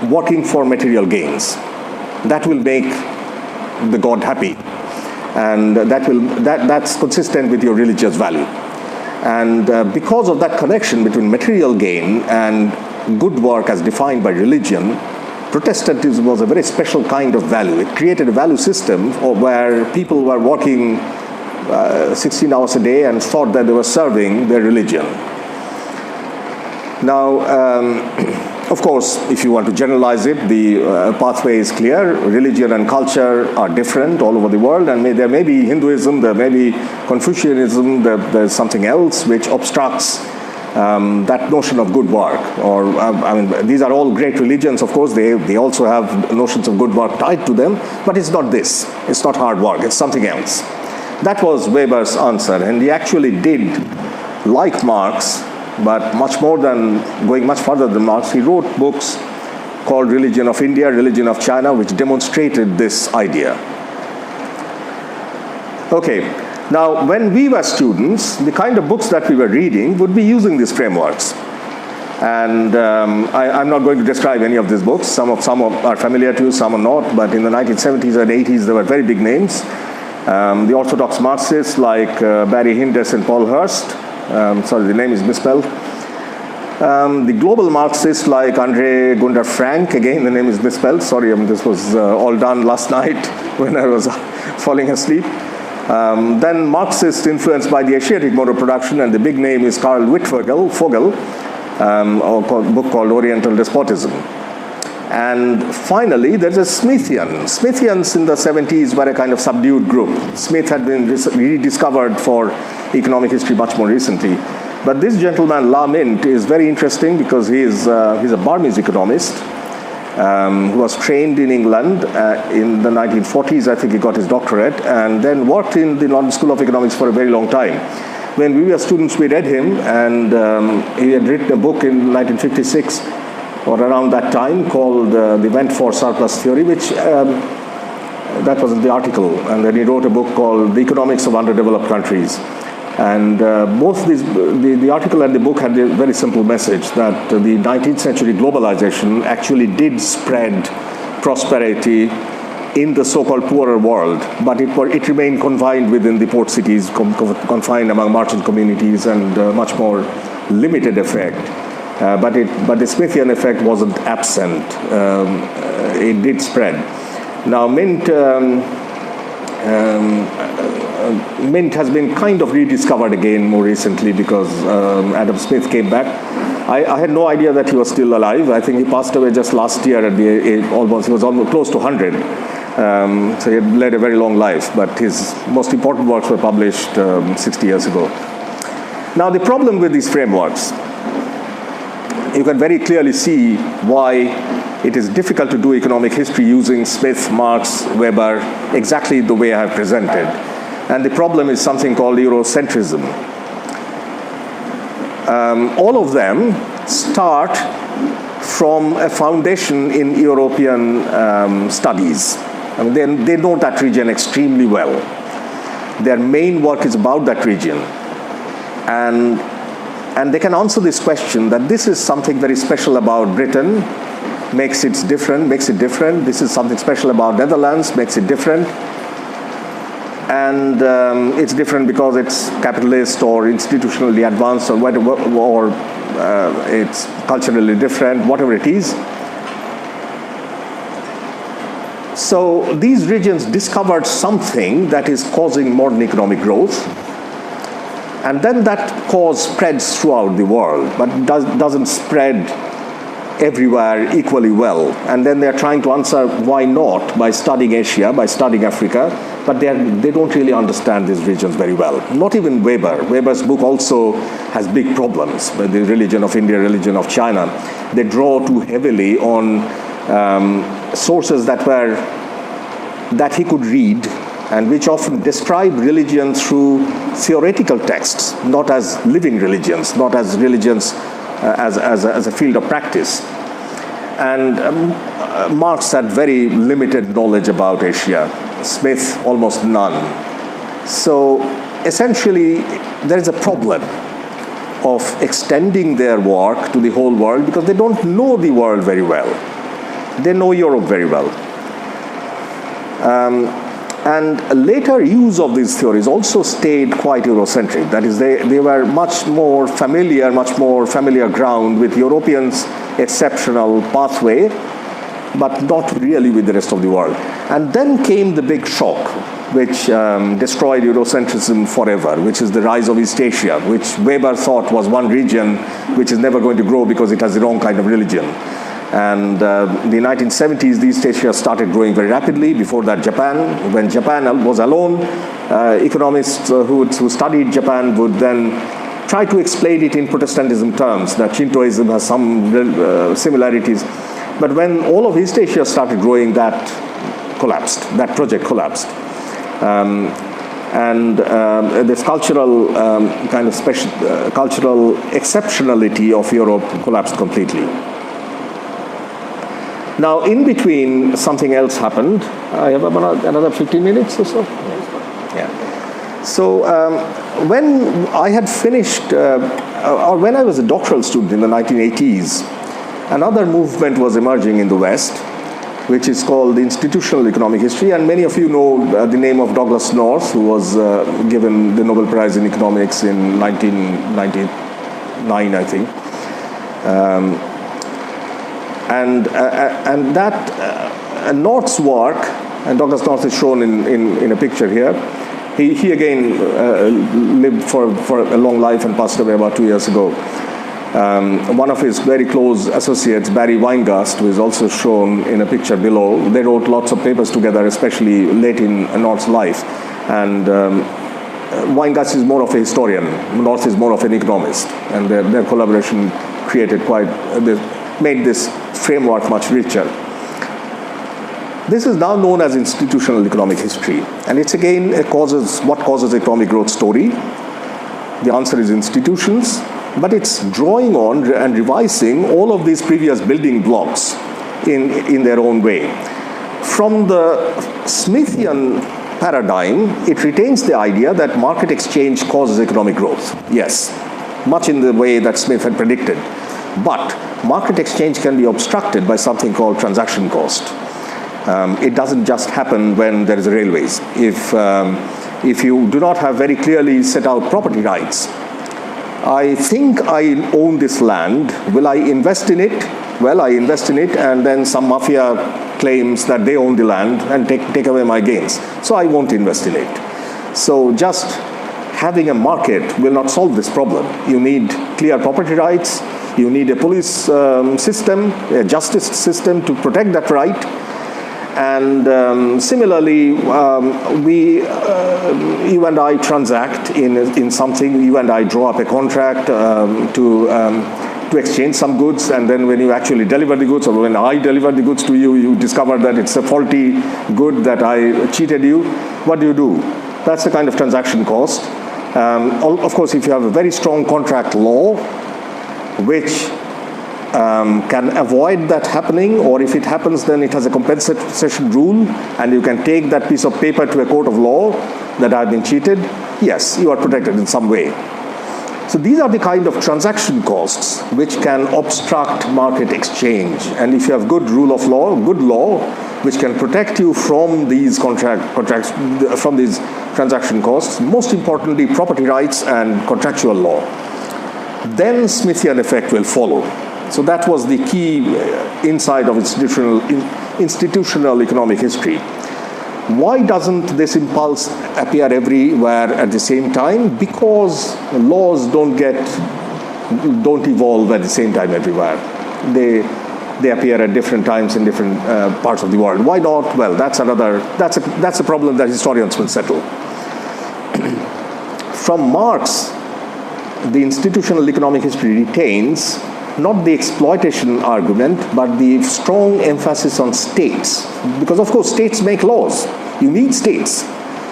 working for material gains. That will make the God happy, and that's consistent with your religious value. And because of that connection between material gain and good work as defined by religion, Protestantism was a very special kind of value. It created a value system where people were working 16 hours a day and thought that they were serving their religion. Now, of course, if you want to generalize it, the pathway is clear. Religion and culture are different all over the world, and there may be Hinduism, there may be Confucianism, there's something else which obstructs that notion of good work. These are all great religions, of course. They also have notions of good work tied to them, but it's not this. It's not hard work. It's something else. That was Weber's answer, and he actually did, like Marx, but going much further than Marx, he wrote books called Religion of India, Religion of China, which demonstrated this idea. Okay, now when we were students, the kind of books that we were reading would be using these frameworks. And I'm not going to describe any of these books. Some are familiar to you, some are not, but in the 1970s and 80s, there were very big names. The orthodox Marxists like Barry Hindess and Paul Hirst. Sorry, the name is misspelled. The global Marxists like Andre Gunder Frank, again the name is misspelled. Sorry, this was all done last night when I was falling asleep. Then Marxists influenced by the Asiatic mode of production, and the big name is Karl Wittfogel, a book called Oriental Despotism. And finally, there's a Smithian. Smithians in the 70s were a kind of subdued group. Smith had been rediscovered for economic history much more recently. But this gentleman, La Mint, is very interesting because he's a Burmese economist who was trained in England in the 1940s. I think he got his doctorate, and then worked in the London School of Economics for a very long time. When we were students, we read him, and he had written a book in 1956 or around that time called The Event for Surplus Theory, which that was in the article. And then he wrote a book called The Economics of Underdeveloped Countries. And both these, the article and the book had a very simple message that the 19th century globalization actually did spread prosperity in the so-called poorer world, but it remained confined within the port cities, confined among merchant communities, and much more limited effect. But the Smithian effect wasn't absent. It did spread. Now, Mint has been kind of rediscovered again more recently because Adam Smith came back. I had no idea that he was still alive. I think he passed away just last year at he was almost close to 100. So he had led a very long life, but his most important works were published 60 years ago. Now, the problem with these frameworks, you can very clearly see why it is difficult to do economic history using Smith, Marx, Weber, exactly the way I have presented. And the problem is something called Eurocentrism. All of them start from a foundation in European studies. I mean, they know that region extremely well. Their main work is about that region. And they can answer this question that this is something very special about Britain, makes it different. This is something special about Netherlands, makes it different. And it's different because it's capitalist or institutionally advanced or whatever, or it's culturally different, whatever it is. So these regions discovered something that is causing modern economic growth. And then that cause spreads throughout the world, but doesn't spread everywhere equally well. And then they're trying to answer why not by studying Asia, by studying Africa, but they don't really understand these regions very well. Not even Weber. Weber's book also has big problems with the religion of India, religion of China. They draw too heavily on sources that he could read, and which often describe religion through theoretical texts, not as living religions, not as religions as a field of practice. And Marx had very limited knowledge about Asia. Smith, almost none. So essentially, there is a problem of extending their work to the whole world because they don't know the world very well. They know Europe very well. And later use of these theories also stayed quite Eurocentric. That is, they were much more familiar ground with Europeans' exceptional pathway, but not really with the rest of the world. And then came the big shock, which destroyed Eurocentrism forever, which is the rise of East Asia, which Weber thought was one region which is never going to grow because it has the wrong kind of religion. And the 1970s, East Asia started growing very rapidly. Before that, Japan. When Japan was alone, economists who studied Japan would then try to explain it in Protestantism terms, that Shintoism has some similarities. But when all of East Asia started growing, that collapsed. That project collapsed. This cultural kind of cultural exceptionality of Europe collapsed completely. Now, in between, something else happened. I have another 15 minutes or so. Yeah. So when I had finished, or when I was a doctoral student in the 1980s, another movement was emerging in the West, which is called the institutional economic history. And many of you know the name of Douglas North, who was given the Nobel Prize in economics in 1999, I think. And that North's work, and Douglas North is shown in a picture here, He again lived for a long life and passed away about 2 years ago. One of his very close associates, Barry Weingast, who is also shown in a picture below, they wrote lots of papers together, especially late in North's life. And Weingast is more of a historian, North is more of an economist, and their collaboration created made this framework much richer. This is now known as institutional economic history, and it's again what causes economic growth story. The answer is institutions, but it's drawing on and revising all of these previous building blocks in their own way. From the Smithian paradigm, it retains the idea that market exchange causes economic growth. Yes, much in the way that Smith had predicted. But market exchange can be obstructed by something called transaction cost. It doesn't just happen when there is a railways. If you do not have very clearly set out property rights, I think I own this land, will I invest in it? Well, I invest in it, and then some mafia claims that they own the land and take away my gains. So I won't invest in it. So just having a market will not solve this problem. You need clear property rights. You need a police system, a justice system to protect that right. And similarly, you and I transact in something. You and I draw up a contract to exchange some goods, and then when you actually deliver the goods, or when I deliver the goods to you, you discover that it's a faulty good, that I cheated you. What do? That's the kind of transaction cost. Of course, if you have a very strong contract law, which can avoid that happening, or if it happens, then it has a compensation rule, and you can take that piece of paper to a court of law that I've been cheated. Yes, you are protected in some way. So these are the kind of transaction costs which can obstruct market exchange. And if you have good rule of law, good law, which can protect you from these contracts, from these transaction costs, most importantly, property rights and contractual law, then Smithian effect will follow. So that was the key insight of institutional economic history. Why doesn't this impulse appear everywhere at the same time? Because laws don't evolve at the same time everywhere. They appear at different times in different parts of the world. Why not? Well, that's a problem that historians will settle. From Marx, the institutional economic history retains not the exploitation argument, but the strong emphasis on states. Because, of course, states make laws. You need states.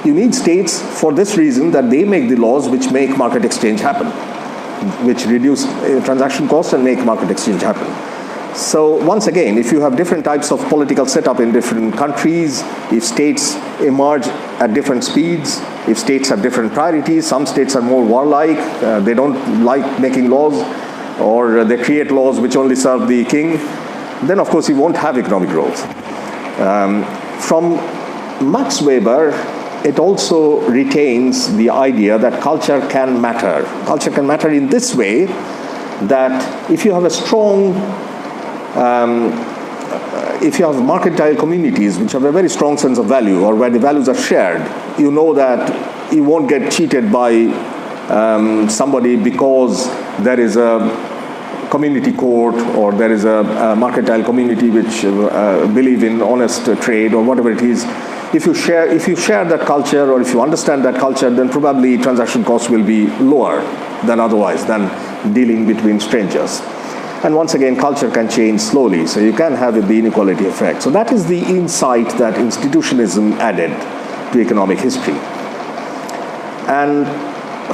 You need states for this reason, that they make the laws which make market exchange happen, which reduce transaction costs and make market exchange happen. So, once again, if you have different types of political setup in different countries, if states emerge at different speeds, if states have different priorities, some states are more warlike, they don't like making laws, or they create laws which only serve the king, then of course you won't have economic growth. From Max Weber, it also retains the idea that culture can matter. Culture can matter in this way, that if you have a strong, if you have mercantile communities which have a very strong sense of value, or where the values are shared, you know that you won't get cheated by somebody because there is a community court, or there is a mercantile community which believe in honest trade, or whatever it is. If you share that culture, or if you understand that culture, then probably transaction costs will be lower than otherwise, than dealing between strangers. And once again, culture can change slowly, so you can have the inequality effect. So that is the insight that institutionalism added to economic history. And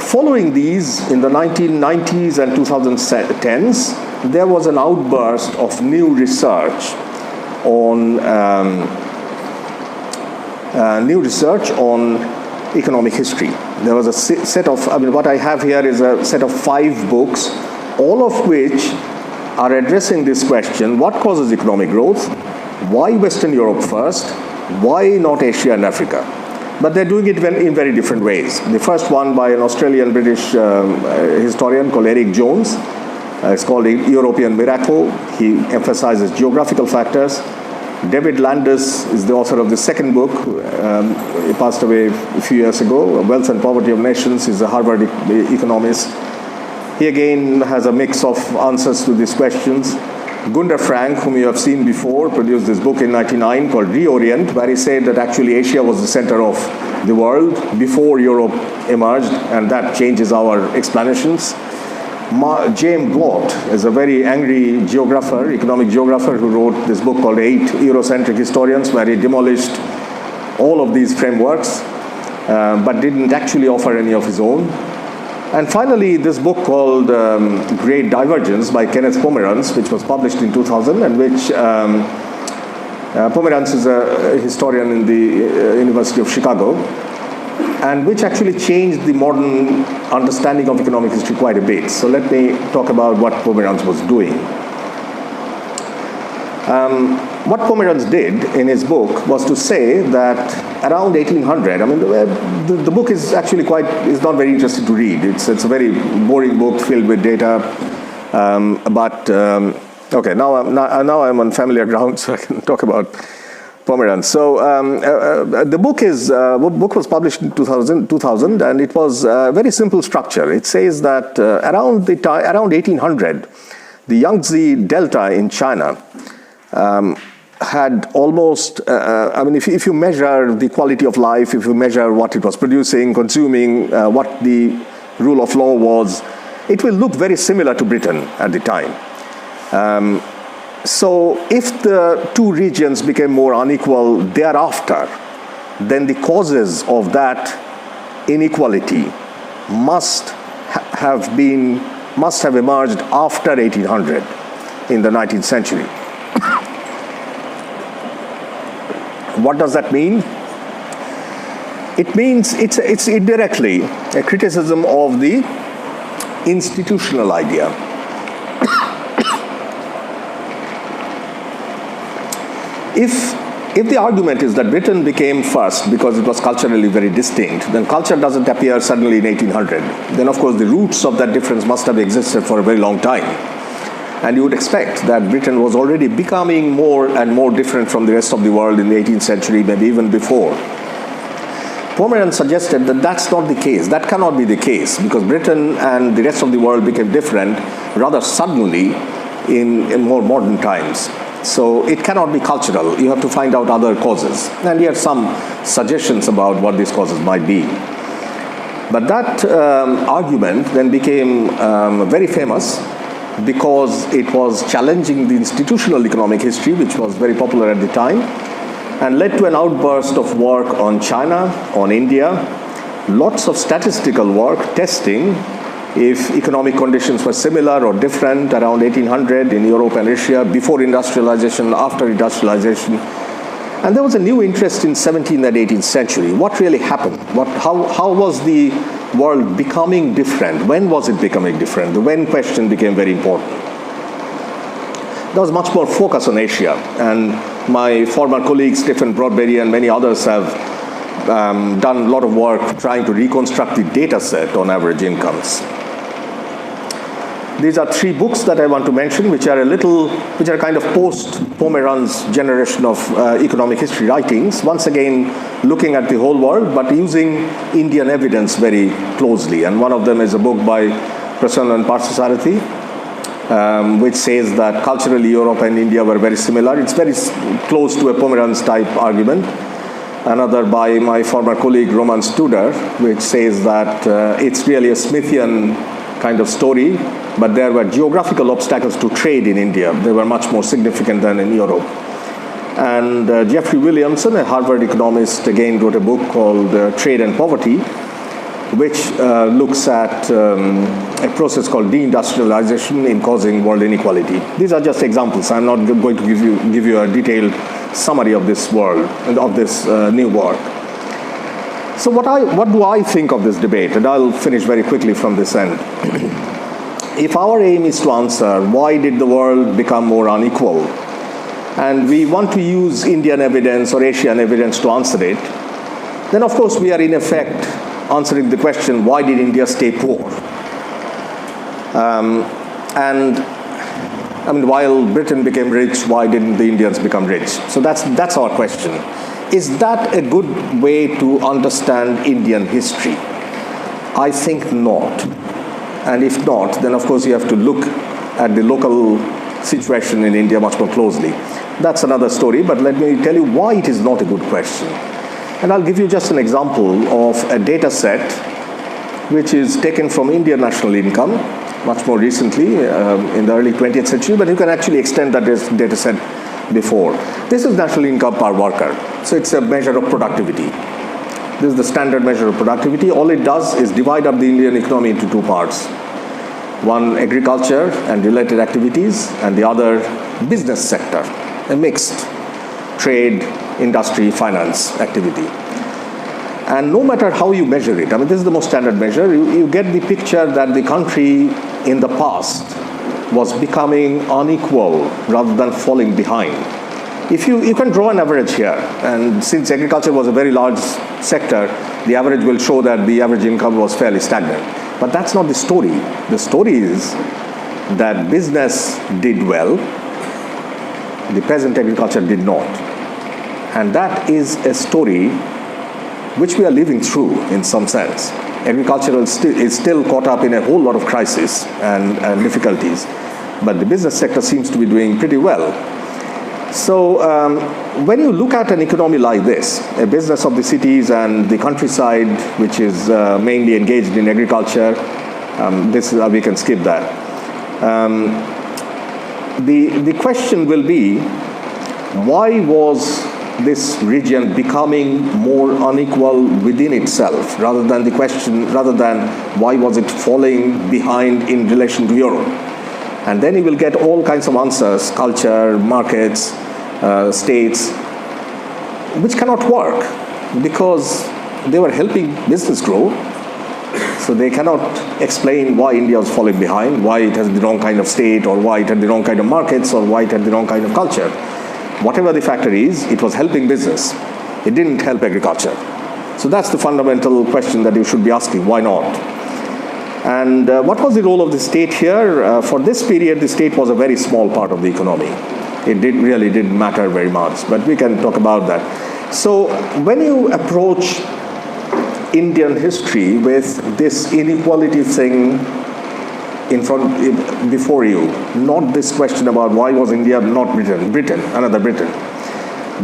following these, in the 1990s and 2010s, there was an outburst of new research on economic history. There was a set of, what I have here is a set of 5 books, all of which are addressing this question: what causes economic growth? Why Western Europe first? Why not Asia and Africa? But they're doing it in very different ways. The first one by an Australian-British historian called Eric Jones. It's called European Miracle. He emphasizes geographical factors. David Landis is the author of the second book. He passed away a few years ago. Wealth and Poverty of Nations. He's a Harvard economist. He again has a mix of answers to these questions. Gunder Frank, whom you have seen before, produced this book in 1999 called Reorient, where he said that actually Asia was the center of the world before Europe emerged, and that changes our explanations. James Watt is a very angry geographer, economic geographer, who wrote this book called 8 Eurocentric Historians, where he demolished all of these frameworks, but didn't actually offer any of his own. And finally, this book called Great Divergence by Kenneth Pomeranz, which was published in 2000, and which Pomeranz is a historian in the University of Chicago, and which actually changed the modern understanding of economic history quite a bit. So let me talk about what Pomeranz was doing. What Pomeranz did in his book was to say that around 1800, I mean, the book is actually is not very interesting to read. It's a very boring book filled with data, okay, now I'm on familiar ground, so I can talk about Pomeranz. So the book was published in 2000, and it was a very simple structure. It says that around 1800, the Yangtze Delta in China had almost, if you measure the quality of life, if you measure what it was producing, consuming, what the rule of law was, it will look very similar to Britain at the time. So if the two regions became more unequal thereafter, then the causes of that inequality must have emerged after 1800 in the 19th century. What does that mean? It means it's indirectly a criticism of the institutional idea. If the argument is that Britain became first because it was culturally very distinct, then culture doesn't appear suddenly in 1800. Then, of course, the roots of that difference must have existed for a very long time. And you would expect that Britain was already becoming more and more different from the rest of the world in the 18th century, maybe even before. Pomeranz suggested that that's not the case. That cannot be the case, because Britain and the rest of the world became different rather suddenly in more modern times. So it cannot be cultural. You have to find out other causes. And he had some suggestions about what these causes might be. But that argument then became very famous because it was challenging the institutional economic history, which was very popular at the time, and led to an outburst of work on China, on India, lots of statistical work testing if economic conditions were similar or different around 1800 in Europe and Asia, before industrialization, after industrialization. And there was a new interest in 17th and 18th century. What really happened? How was the world becoming different? When was it becoming different? The when question became very important. There was much more focus on Asia, and my former colleague Stephen Broadberry and many others have done a lot of work trying to reconstruct the data set on average incomes. These are 3 books that I want to mention, which are kind of post-Pomeranz generation of economic history writings, once again looking at the whole world, but using Indian evidence very closely. And one of them is a book by Prasanna and Parthasarathi, which says that culturally Europe and India were very similar. It's very close to a Pomeranz type argument. Another by my former colleague Roman Studer, which says that it's really a Smithian kind of story, but there were geographical obstacles to trade in India. They were much more significant than in Europe. And Jeffrey Williamson, a Harvard economist, again wrote a book called Trade and Poverty, which looks at a process called deindustrialization in causing world inequality. These are just examples. I'm not going to give you a detailed summary of this world and of this new work. So what do I think of this debate? And I'll finish very quickly from this end. If our aim is to answer why did the world become more unequal, and we want to use Indian evidence or Asian evidence to answer it, then of course we are in effect answering the question, why did India stay poor? And I mean, while Britain became rich, why didn't the Indians become rich? So that's our question. Is that a good way to understand Indian history? I think not. And if not, then of course you have to look at the local situation in India much more closely. That's another story, but let me tell you why it is not a good question. And I'll give you just an example of a data set which is taken from Indian national income, much more recently, in the early 20th century, but you can actually extend that data set before. This is national income per worker. So it's a measure of productivity. This is the standard measure of productivity. All it does is divide up the Indian economy into two parts. One, agriculture and related activities, and the other, business sector, a mixed trade, industry, finance activity. And no matter how you measure it, I mean, this is the most standard measure, you get the picture that the country in the past was becoming unequal rather than falling behind. If you can draw an average here, and since agriculture was a very large sector, the average will show that the average income was fairly stagnant. But that's not the story. The story is that business did well, the peasant agriculture did not. And that is a story which we are living through in some sense. Agriculture is still caught up in a whole lot of crises and difficulties, but the business sector seems to be doing pretty well. So when you look at an economy like this, a business of the cities and the countryside, which is mainly engaged in agriculture, we can skip that. The question will be, why was this region becoming more unequal within itself, rather than why was it falling behind in relation to Europe? And then you will get all kinds of answers, culture, markets, states, which cannot work because they were helping business grow. So they cannot explain why India was falling behind, why it has the wrong kind of state, or why it had the wrong kind of markets, or why it had the wrong kind of culture. Whatever the factor is, it was helping business. It didn't help agriculture. So that's the fundamental question that you should be asking, why not? And what was the role of the state here? For this period, the state was a very small part of the economy. It really didn't matter very much, but we can talk about that. So when you approach Indian history with this inequality thing before you, not this question about why was India not Britain, another Britain,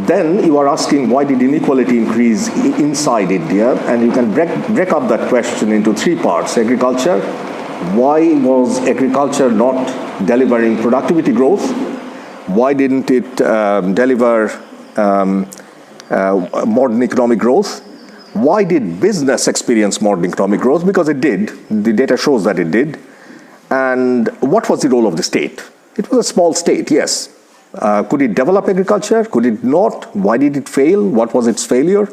then you are asking why did inequality increase inside India, and you can break up that question into three parts. Agriculture, why was agriculture not delivering productivity growth? Why didn't it deliver modern economic growth? Why did business experience modern economic growth? Because it did. The data shows that it did. And what was the role of the state? It was a small state, yes. Could it develop agriculture? Could it not? Why did it fail? What was its failure?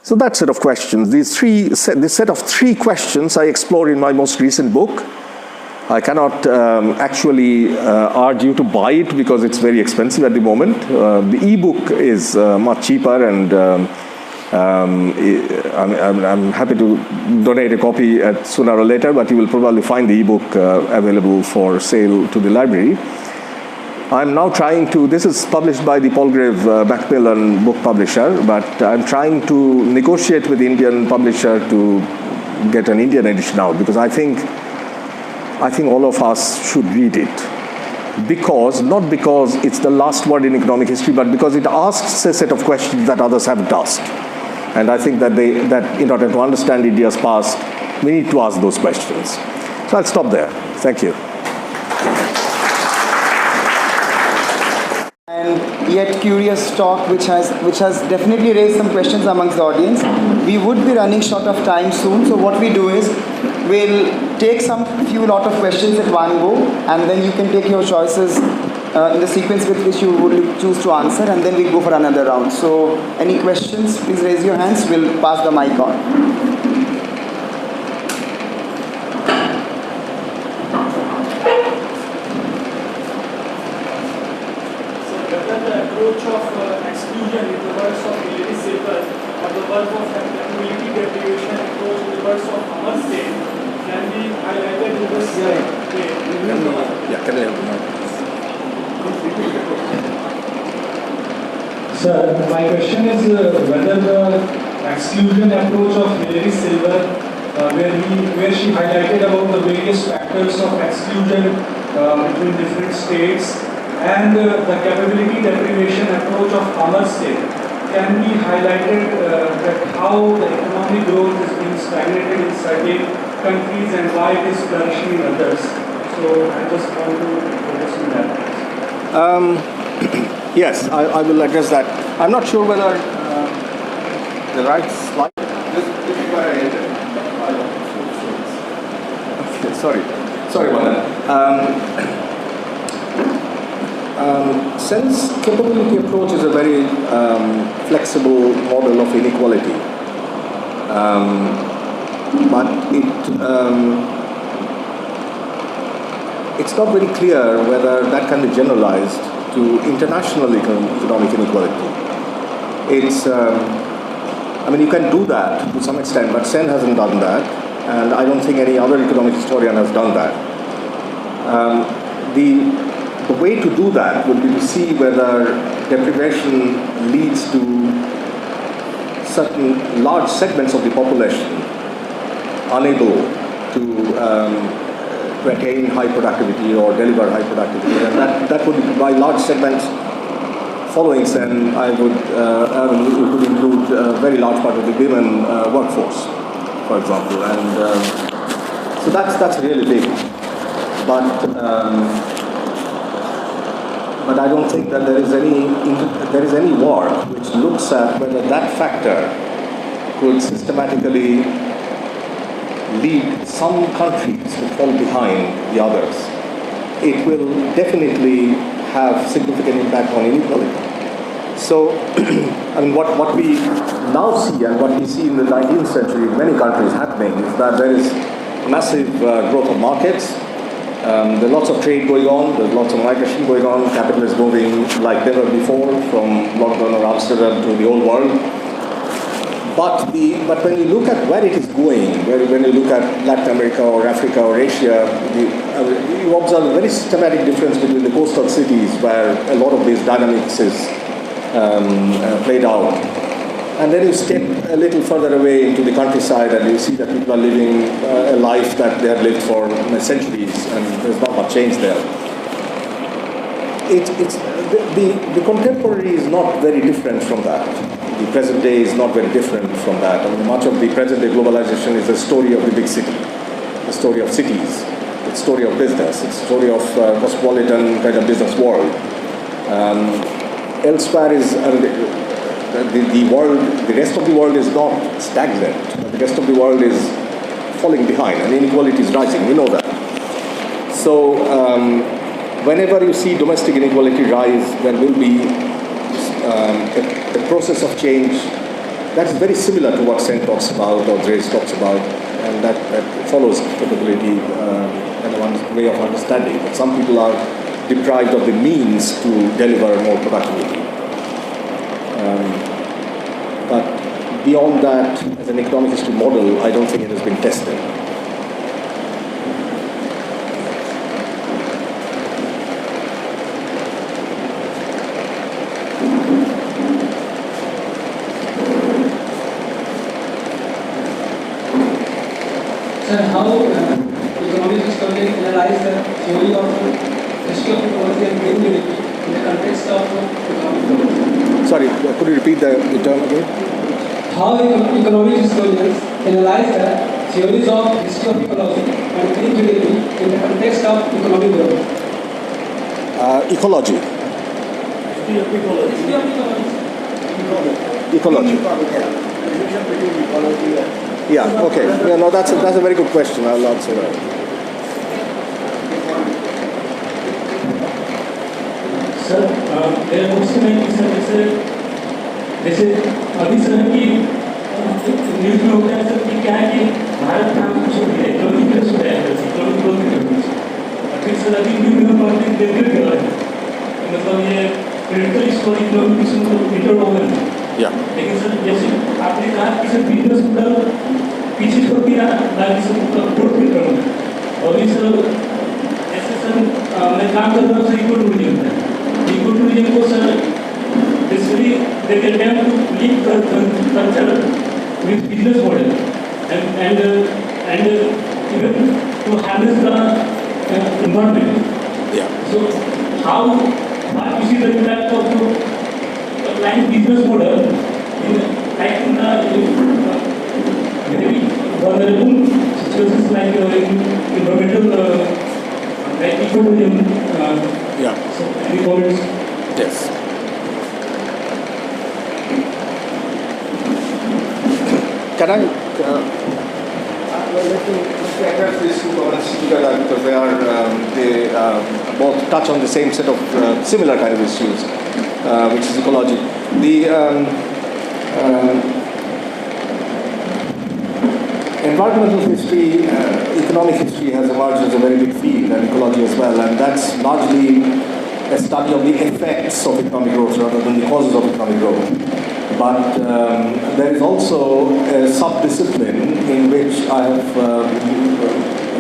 So that set of questions, this set of three questions I explore in my most recent book. I cannot actually urge you to buy it because it's very expensive at the moment. The ebook is much cheaper, and I'm happy to donate a copy sooner or later, but you will probably find the ebook available for sale to the library. I'm now trying to, this is published by the Palgrave Macmillan book publisher, but I'm trying to negotiate with the Indian publisher to get an Indian edition out, because I think all of us should read it. Not because it's the last word in economic history, but because it asks a set of questions that others haven't asked. And I think that in order to understand India's past, we need to ask those questions. So I'll stop there. Thank you. And yet curious talk which has definitely raised some questions amongst the audience. We would be running short of time soon, so what we do is we'll take few lot of questions at one go, and then you can take your choices in the sequence with which you would choose to answer, and then we go for another round. So any questions, please raise your hands. We'll pass the mic on. Approach of exclusion in the words of Hilary Safer, or the work of ability deprivation approach in the words of Amartya can be highlighted in this way. Yeah, can I have Sir, my question is whether the exclusion approach of Hilary Silver, where she highlighted about the various factors of exclusion between different states, and the capability deprivation approach of Amartya, can be highlighted that how the economic growth is being stagnated in certain countries and why it is flourishing in others. So I just want to focus on that. Yes, I will address that. I'm not sure whether the right slide. This is where I ended. Okay, sorry about that. Sense capability approach is a very flexible model of inequality, but it's not very clear whether that can be generalized to international economic inequality. It's, I mean, you can do that to some extent, but Sen hasn't done that, and I don't think any other economic historian has done that. The way to do that would be to see whether deprivation leads to certain large segments of the population unable to attain high productivity or deliver high productivity, and that would, by large segments following Sen, I would it would include a very large part of the women workforce, for example, and so that's really big. But I don't think that there is any work which looks at whether that factor could systematically lead some countries to fall behind the others. It will definitely have significant impact on inequality. So, I mean, what we now see and what we see in the 19th century in many countries happening is that there is massive growth of markets. There's lots of trade going on, there's lots of migration going on, capital is moving like never before from London or Amsterdam to the old world. But when you look at where it is going, when you look at Latin America or Africa or Asia, you observe a very systematic difference between the coastal cities where a lot of these dynamics is played out. And then you step a little further away into the countryside and you see that people are living a life that they have lived for centuries, and there's not much change there. The contemporary is not very different from that. The present day is not very different from that. I mean, much of the present day globalization is the story of the big city, the story of cities, it's the story of business, it's the story of cosmopolitan kind of business world. Elsewhere is the world, the rest of the world is not stagnant. The rest of the world is falling behind, and inequality is rising. We know that. So whenever you see domestic inequality rise, there will be a process of change that's very similar to what Sen talks about or Drees talks about, and that follows capability and one's way of understanding. But some people are deprived of the means to deliver more productivity. But beyond that, as an economic history model, I don't think it has been tested. Sir, how economic historians analyze the theory of history of equality and inequality in the context of economic growth? Sorry, could you repeat the term again? How economic historians analyze the theories of history of ecology and inequality in the context of economic growth? Ecology. History of ecology. History of ecology. Ecology. Yeah, okay. Yeah, no, that's a very good question. I'll answer that. Sir मेरा question है कि sir जैसे अभी sir की news में होता है sir कि क्या है कि भारत का कुछ इकोनॉमिक ग्रोथ हो रहा है इकोनॉमिक ग्रोथ की तरफ फिर सर अभी न्यूज़ में पढ़ते हैं डेवलप कर रहा है मतलब ये क्रिटिकल स्टोरी इकोनॉमिक मतलब इंटरवोवन है लेकिन सर जैसे आपने कहा कि सर बिजनेस मॉडल पीछे छोड़ दिया ना कि सर मतलब ग्रोथ भी करो और इस ऐसे सर मैं काम कर रहा हूँ सर इक्वल नहीं होता है Indian culture, basically they can attempt to link culture with business model and even to harness the environment. Yeah. So how you see the impact of applying business model in very vulnerable situations like environmental like ecology. Yeah. So any comments? Yes. Can I? Well, let me address these two comments together because they both touch on the same set of similar kind of issues, which is ecology. The environmental history, economic history has emerged as a very big field, and ecology as well, and that's largely a study of the effects of economic growth rather than the causes of economic growth. But there is also a sub-discipline in which I have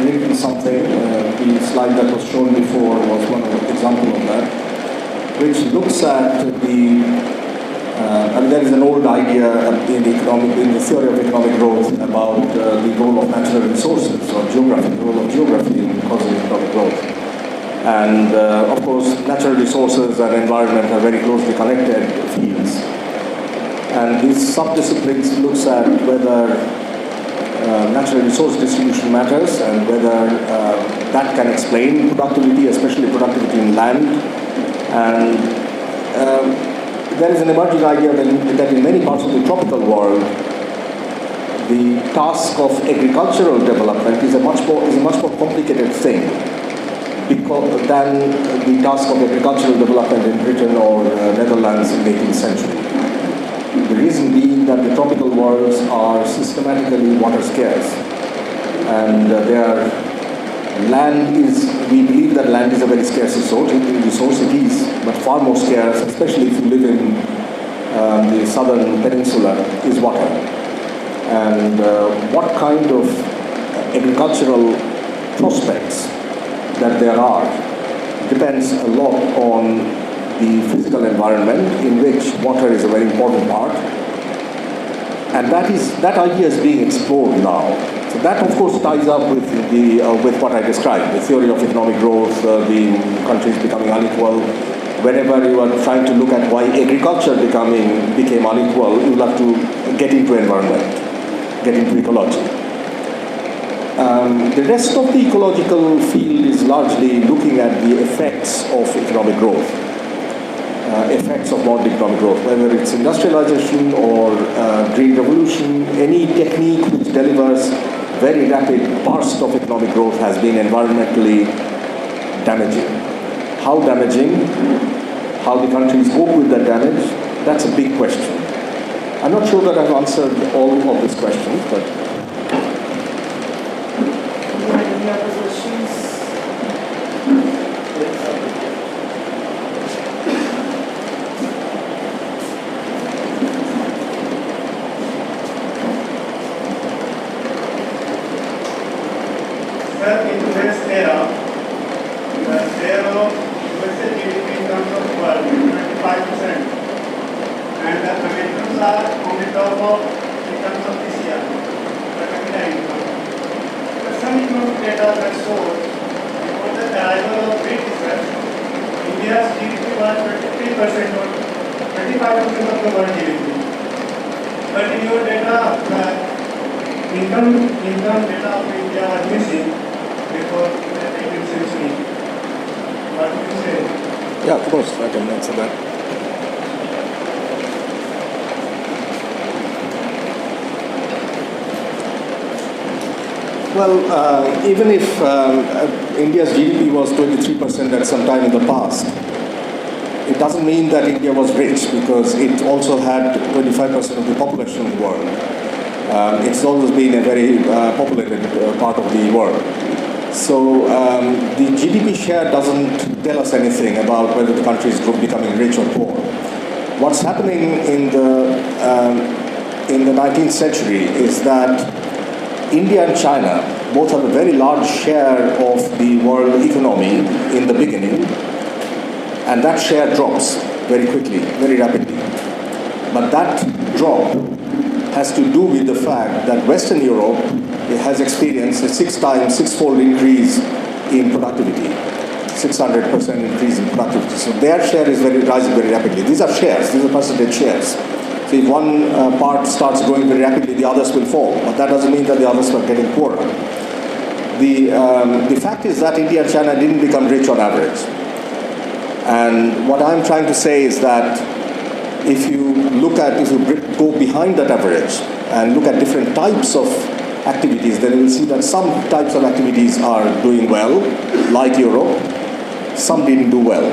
written something. The slide that was shown before was one example of that, which looks at the there is an old idea in the theory of economic growth about the role of natural resources or geography, the role of geography in causing economic growth. And of course, natural resources and environment are very closely connected fields. And these sub-disciplines looks at whether natural resource distribution matters and whether that can explain productivity, especially productivity in land. And there is an emerging idea that in many parts of the tropical world, the task of agricultural development is a much more complicated thing than the task of agricultural development in Britain or Netherlands in the 18th century. The reason being that the tropical worlds are systematically water scarce, and we believe that land is a very scarce resource. It is, but far more scarce, especially if you live in the southern peninsula, is water. And what kind of agricultural prospects that there are depends a lot on the physical environment in which water is a very important part. And that idea is being explored now. So that, of course, ties up with what I described, the theory of economic growth, the countries becoming unequal. Whenever you are trying to look at why agriculture became unequal, you will have to get into environment, get into ecology. The rest of the ecological field is largely looking at the effects of economic growth, effects of modern economic growth, whether it's industrialization or green revolution. Any technique which delivers very rapid burst of economic growth has been environmentally damaging. How damaging? How the countries cope with that damage? That's a big question. I'm not sure that I've answered all of these questions, but any other questions? Sir, in today's era, the share of USA GDP in terms of world is 25%, and the Americans are on the top of in terms of this year, per capita income. Some economic data that shows before the arrival of Great Research, India's GDP was 23% or 25% of the world GDP. But in your data, the income data of India was missing before the 18th century. What do you say? yeah, of course, I can answer that. Well, even if India's GDP was 23% at some time in the past, it doesn't mean that India was rich, because it also had 25% of the population of the world. It's always been a very populated part of the world. So the GDP share doesn't tell us anything about whether the country is becoming rich or poor. What's happening in the 19th century is that India and China both have a very large share of the world economy in the beginning, and that share drops very quickly, very rapidly. But that drop has to do with the fact that Western Europe has experienced a six-fold increase in productivity, 600% increase in productivity. So their share is rising very rapidly. These are shares, these are percentage shares. So if one part starts growing very rapidly, the others will fall. But that doesn't mean that the others are getting poorer. The fact is that India and China didn't become rich on average. And what I'm trying to say is that if you go behind that average and look at different types of activities, then you will see that some types of activities are doing well, like Europe. Some didn't do well.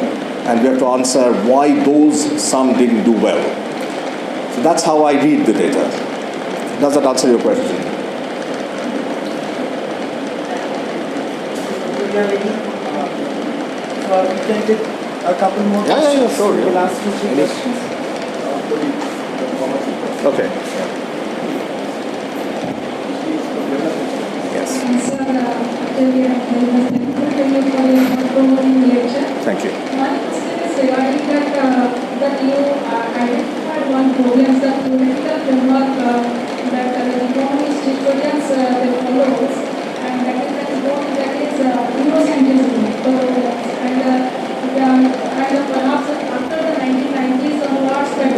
And we have to answer why those some didn't do well. So that's how I read the data. Does that answer your question? We are ready. We can take a couple more questions. Yeah, sure. The last 2-3 questions. Okay. Yes. Sir, after we have held the thank you for your promoting lecture. Thank you. My question is regarding that you identified one problem, the political framework that the economist historians they follows, and that is the economy that is Eurocentrism. And perhaps after the 1990s onwards, that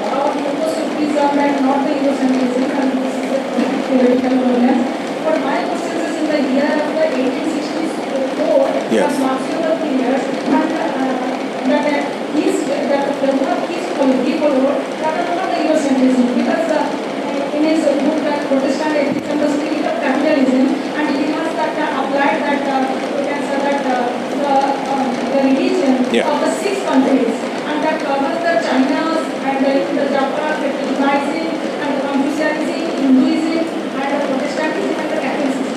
our focus should be and not the Eurocentrism, and this is a theoretical problem. But my question is in the year of the 1864, Yes. as Marxian period, and that the framework is followed, that is not the Eurocentrism, because in his book that Protestant Ethic and the Spirit of Capitalism, and he has that applied that we can say that the religion of the 6 countries, and that covers the China's and the Japan, the Judaism and the Confucianism, Hinduism and the Protestantism and the Catholicism.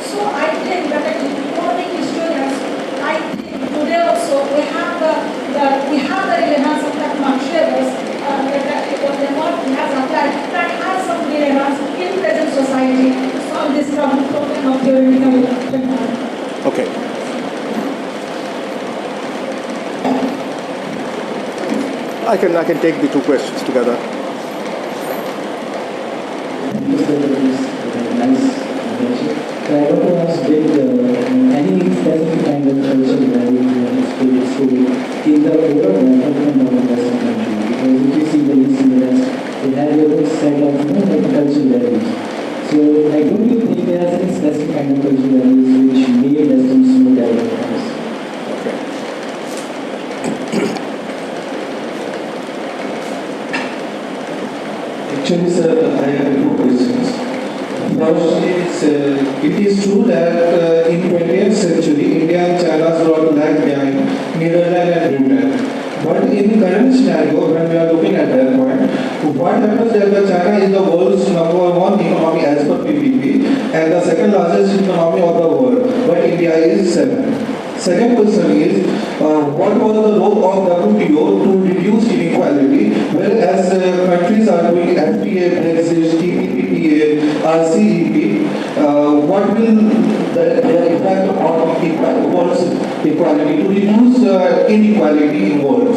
So I think that the economic historians, I think today also we have the relevance of that Marxists that what has applied that has some relevance in present society to solve this problem of theoretical technology. Okay. I can take the 2 questions together. I want to ask any specific kind of cultural value you have experienced in the overall development of the Western country? Because if you see the East and the West, they have their own set of cultural values. So don't you think there are any specific kind of cultural values which made Western more developed? Actually, sir, I have 2 questions. First is, it is true that in 20th century, India and China were lag behind Netherlands and Britain. But in current scenario, when we are looking at that point, what happens is that China is the world's #1 economy as per BBB and the second largest economy of the world, but India is 7th. Second question is, what was the role of WTO to reduce inequality, whereas countries are doing FTA, Brexit, TPP, RCEP, what will their impact on world's equality to reduce inequality in world?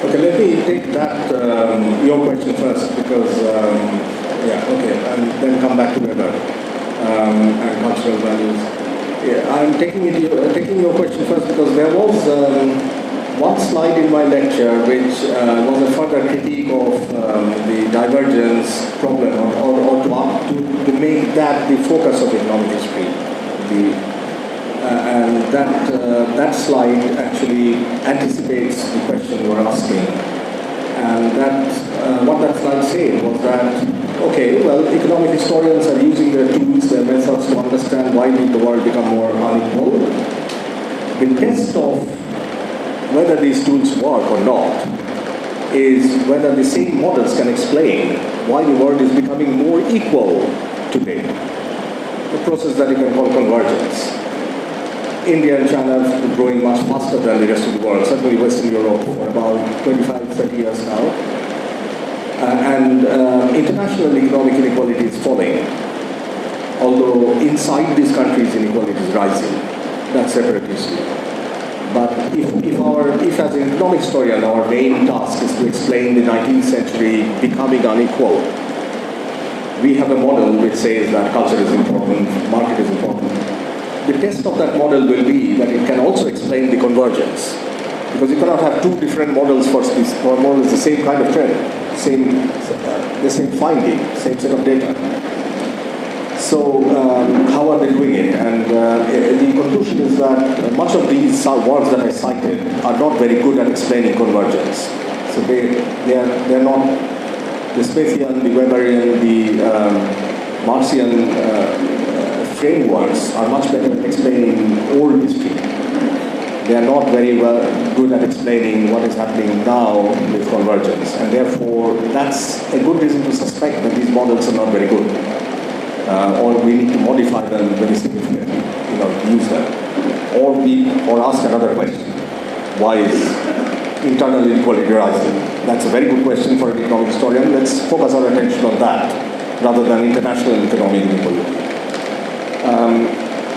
Okay, let me take that, your question first, because and then come back to weather and cultural values. I'm taking your question first because there was one slide in my lecture which was a further critique of the divergence problem, or to make that the focus of economic history. And that slide actually anticipates the question you are asking. And what that slide said was that, okay, well, economic historians are using their tools, their methods to understand why did the world become more unequal. The test of whether these tools work or not is whether the same models can explain why the world is becoming more equal today. A process that you can call convergence. India and China have been growing much faster than the rest of the world, certainly Western Europe for about 25-30 years now. And international economic inequality is falling. although inside these countries inequality is rising. That's a separate issue. But if as an economic historian our main task is to explain the 19th century becoming unequal, we have a model which says that culture is important, market is important. The test of that model will be that it can also explain the convergence. Because you cannot have two different models for more or less the same kind of trend, the same finding, same set of data. So how are they doing it? And the conclusion is that much of these words that I cited are not very good at explaining convergence. So they're not the Smithian, the Weberian, the Marxian frameworks are much better at explaining old history. They are not very well good at explaining what is happening now with convergence, and therefore that's a good reason to suspect that these models are not very good, or we need to modify them very significantly, use them, or ask another question: why is internal inequality rising? That's a very good question for an economic historian. Let's focus our attention on that rather than international economic inequality.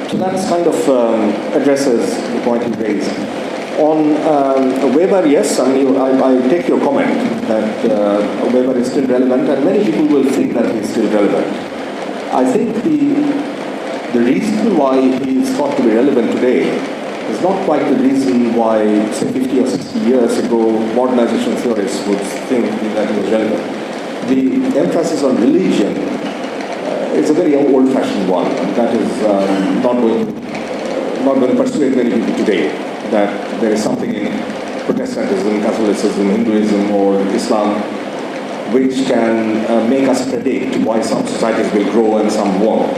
So that's kind of addresses the point you raised. On Weber, yes, I take your comment that Weber is still relevant, and many people will think that he's still relevant. I think the reason why he is thought to be relevant today is not quite the reason why, say, 50 or 60 years ago, modernization theorists would think that he was relevant. The emphasis on religion is a very old-fashioned one, and that is not going to persuade many people today that there is something in Protestantism, Catholicism, Hinduism, or Islam which can make us predict why some societies will grow and some won't.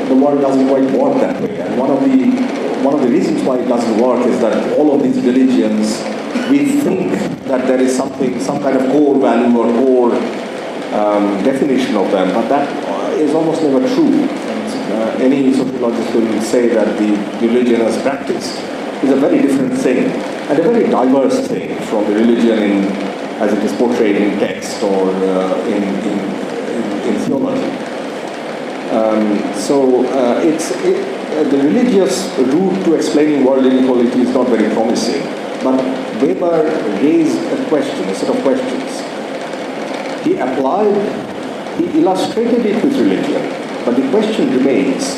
The world doesn't quite work that way, and one of the reasons why it doesn't work is that all of these religions, we think that there is some kind of core value or core definition of them, but that is almost never true. Any sociologist will say that the religion as practiced is a very different thing, and a very diverse thing from the religion as it is portrayed in text or in theology. The religious route to explaining world inequality is not very promising, but Weber raised a set of questions. He illustrated it with religion, but the question remains,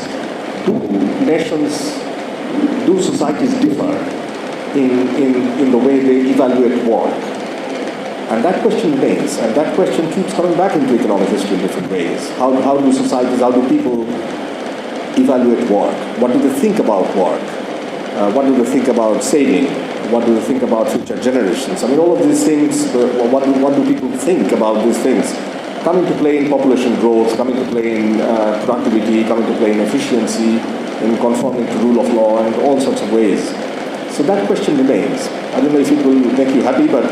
do societies differ in the way they evaluate work? And that question remains, and that question keeps coming back into economic history in different ways. How do people evaluate work? What do they think about work? What do they think about saving? What do they think about future generations? I mean, all of these things, what do people think about these things? Come into play in population growth, come into play in productivity, come into play in efficiency, in conforming to rule of law, and all sorts of ways. So that question remains. I don't know if it will make you happy, but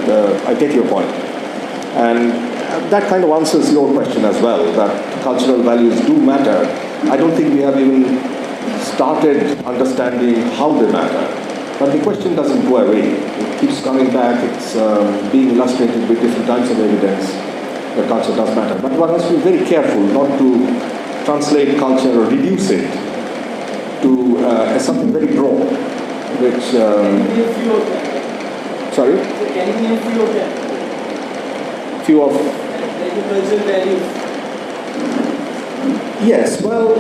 I take your point. And that kind of answers your question as well, that cultural values do matter. I don't think we have even started understanding how they matter. But the question doesn't go away. It keeps coming back. It's being illustrated with different types of evidence that culture does matter. But one has to be very careful not to translate culture or reduce it to as something very broad, which... Can you name a few of them? Sorry? Can you name a few of them? Few of... Like the cultural values. Yes, well,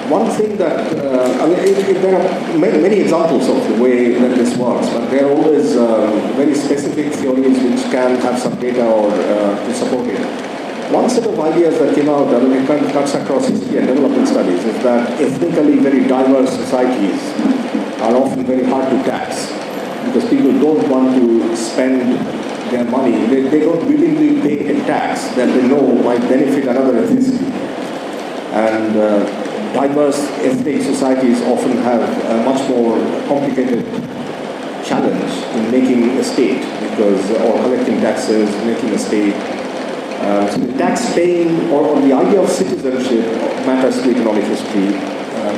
one thing that, there are many examples of the way that this works, but there are always very specific theories which can have some data or to support it. One set of ideas that came out, it kind of cuts across history and development studies, is that ethnically very diverse societies are often very hard to tax, because people don't want to spend their money, they don't willingly pay a tax that they know might benefit another ethnicity. And diverse ethnic societies often have a much more complicated challenge in making a state, or collecting taxes, making a state. So the tax paying or the idea of citizenship matters to economic history,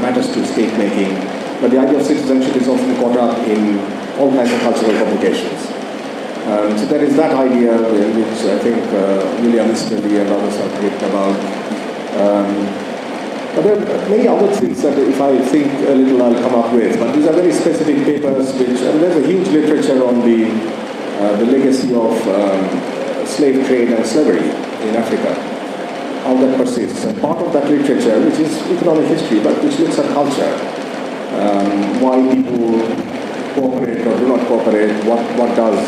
matters to state making, but the idea of citizenship is often caught up in all kinds of cultural publications. So there is that idea which I think William Easterly and others have written about. But there are many other things that if I think a little I'll come up with. But these are very specific papers which, and there's a huge literature on the legacy of slave trade and slavery in Africa, how that persists. And part of that literature, which is economic history, but which looks at culture, why people cooperate or do not cooperate, what does,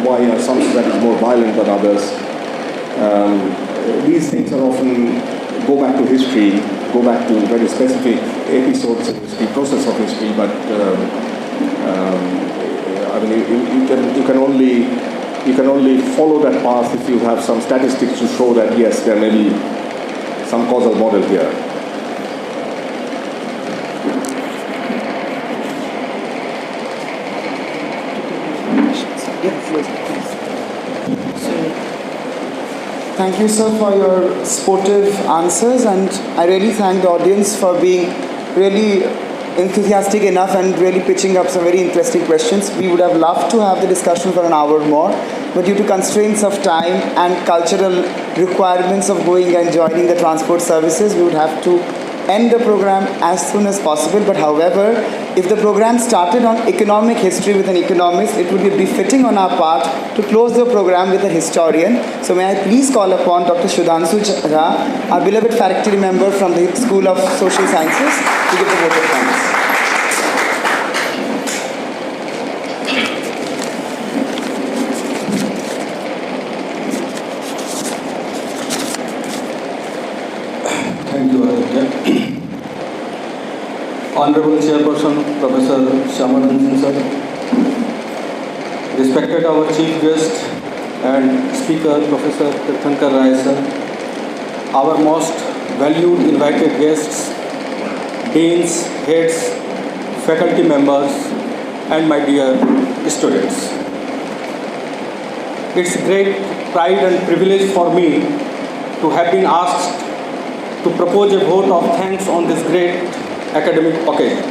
why are some societies more violent than others. These things are often go back to history, go back to very specific episodes in history, process of history, but I mean, you can only follow that path if you have some statistics to show that yes, there may be some causal model here. Thank you, sir, for your sportive answers, and I really thank the audience for being really enthusiastic enough and really pitching up some very interesting questions. We would have loved to have the discussion for an hour more, but due to constraints of time and cultural requirements of going and joining the transport services, we would have to end the program as soon as possible. But however, if the program started on economic history with an economist, it would be befitting on our part to close the program with a historian. So may I please call upon Dr. Sudhanshu Jha, our beloved faculty member from the School of Social Sciences, to give the vote of thanks. Thank you, Aditya. Honorable Chairperson, Professor Shyamanand sir, respected our Chief Guest and Speaker, Professor Tirthankar Roy sir, our most valued invited guests, deans, heads, faculty members, and my dear students. It's great pride and privilege for me to have been asked to propose a vote of thanks on this great academic occasion.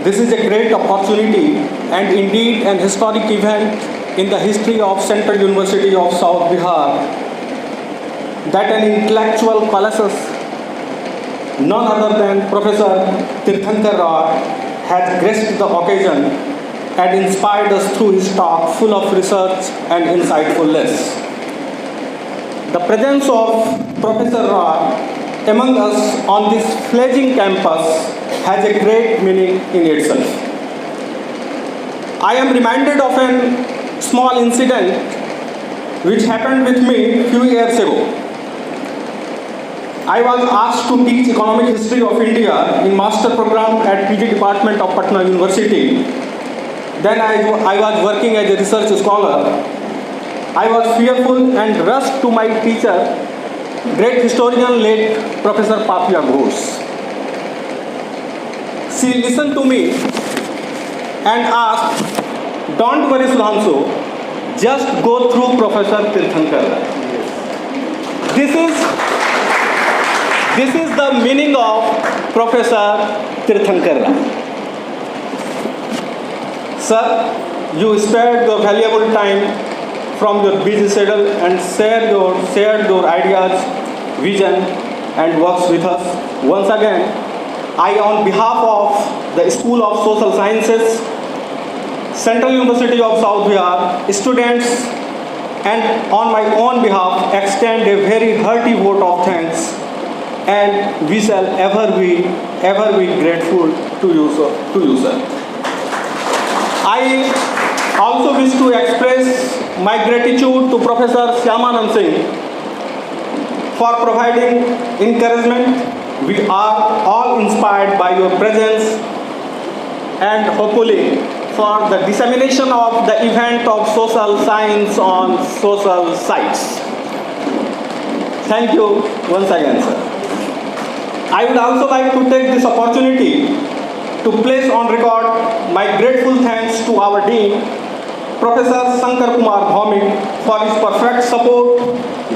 This is a great opportunity and indeed an historic event in the history of Central University of South Bihar that an intellectual colossus, none other than Professor Tirthankar Roy, has graced the occasion and inspired us through his talk full of research and insightfulness. The presence of Professor Roy among us on this fledgling campus has a great meaning in itself. I am reminded of a small incident which happened with me a few years ago. I was asked to teach economic history of India in master program at PG department of Patna University. Then I was working as a research scholar. I was fearful and rushed to my teacher, great historian late Professor Papia Ghosh. She listened to me and asked, "Don't worry, Sudhanshu, just go through Professor Tirthankar." This is the meaning of Professor Tirthankar. Sir, you spared your valuable time from your busy schedule and shared your ideas, vision, and works with us. Once again, I, on behalf of the School of Social Sciences, Central University of South Bihar, students, and on my own behalf, extend a very hearty vote of thanks, and we shall ever be grateful to you, sir. I also wish to express my gratitude to Professor Shyamanand Singh for providing encouragement. We are all inspired by your presence and hopefully for the dissemination of the event of social science on social sites. Thank you once again, sir. I would also like to take this opportunity to place on record my grateful thanks to our Dean, Professor Shankar Kumar Bhaumik, for his perfect support,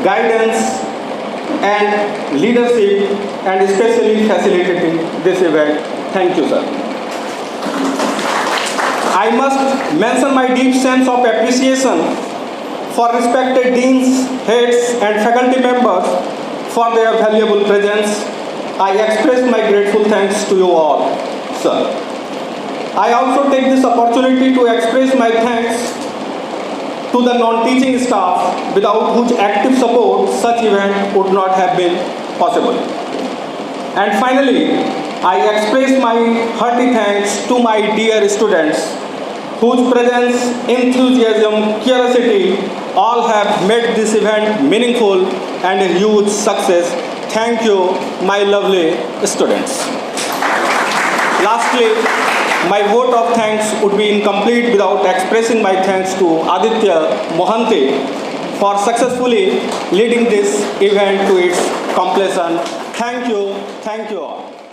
guidance, and leadership, and especially facilitating this event. Thank you, sir. I must mention my deep sense of appreciation for respected deans, heads, and faculty members for their valuable presence. I express my grateful thanks to you all, sir. I also take this opportunity to express my thanks to the non-teaching staff, without whose active support such event would not have been possible. And finally, I express my hearty thanks to my dear students, whose presence, enthusiasm, curiosity all have made this event meaningful and a huge success. Thank you, my lovely students. Lastly, my vote of thanks would be incomplete without expressing my thanks to Aditya Mohanty for successfully leading this event to its completion. Thank you all.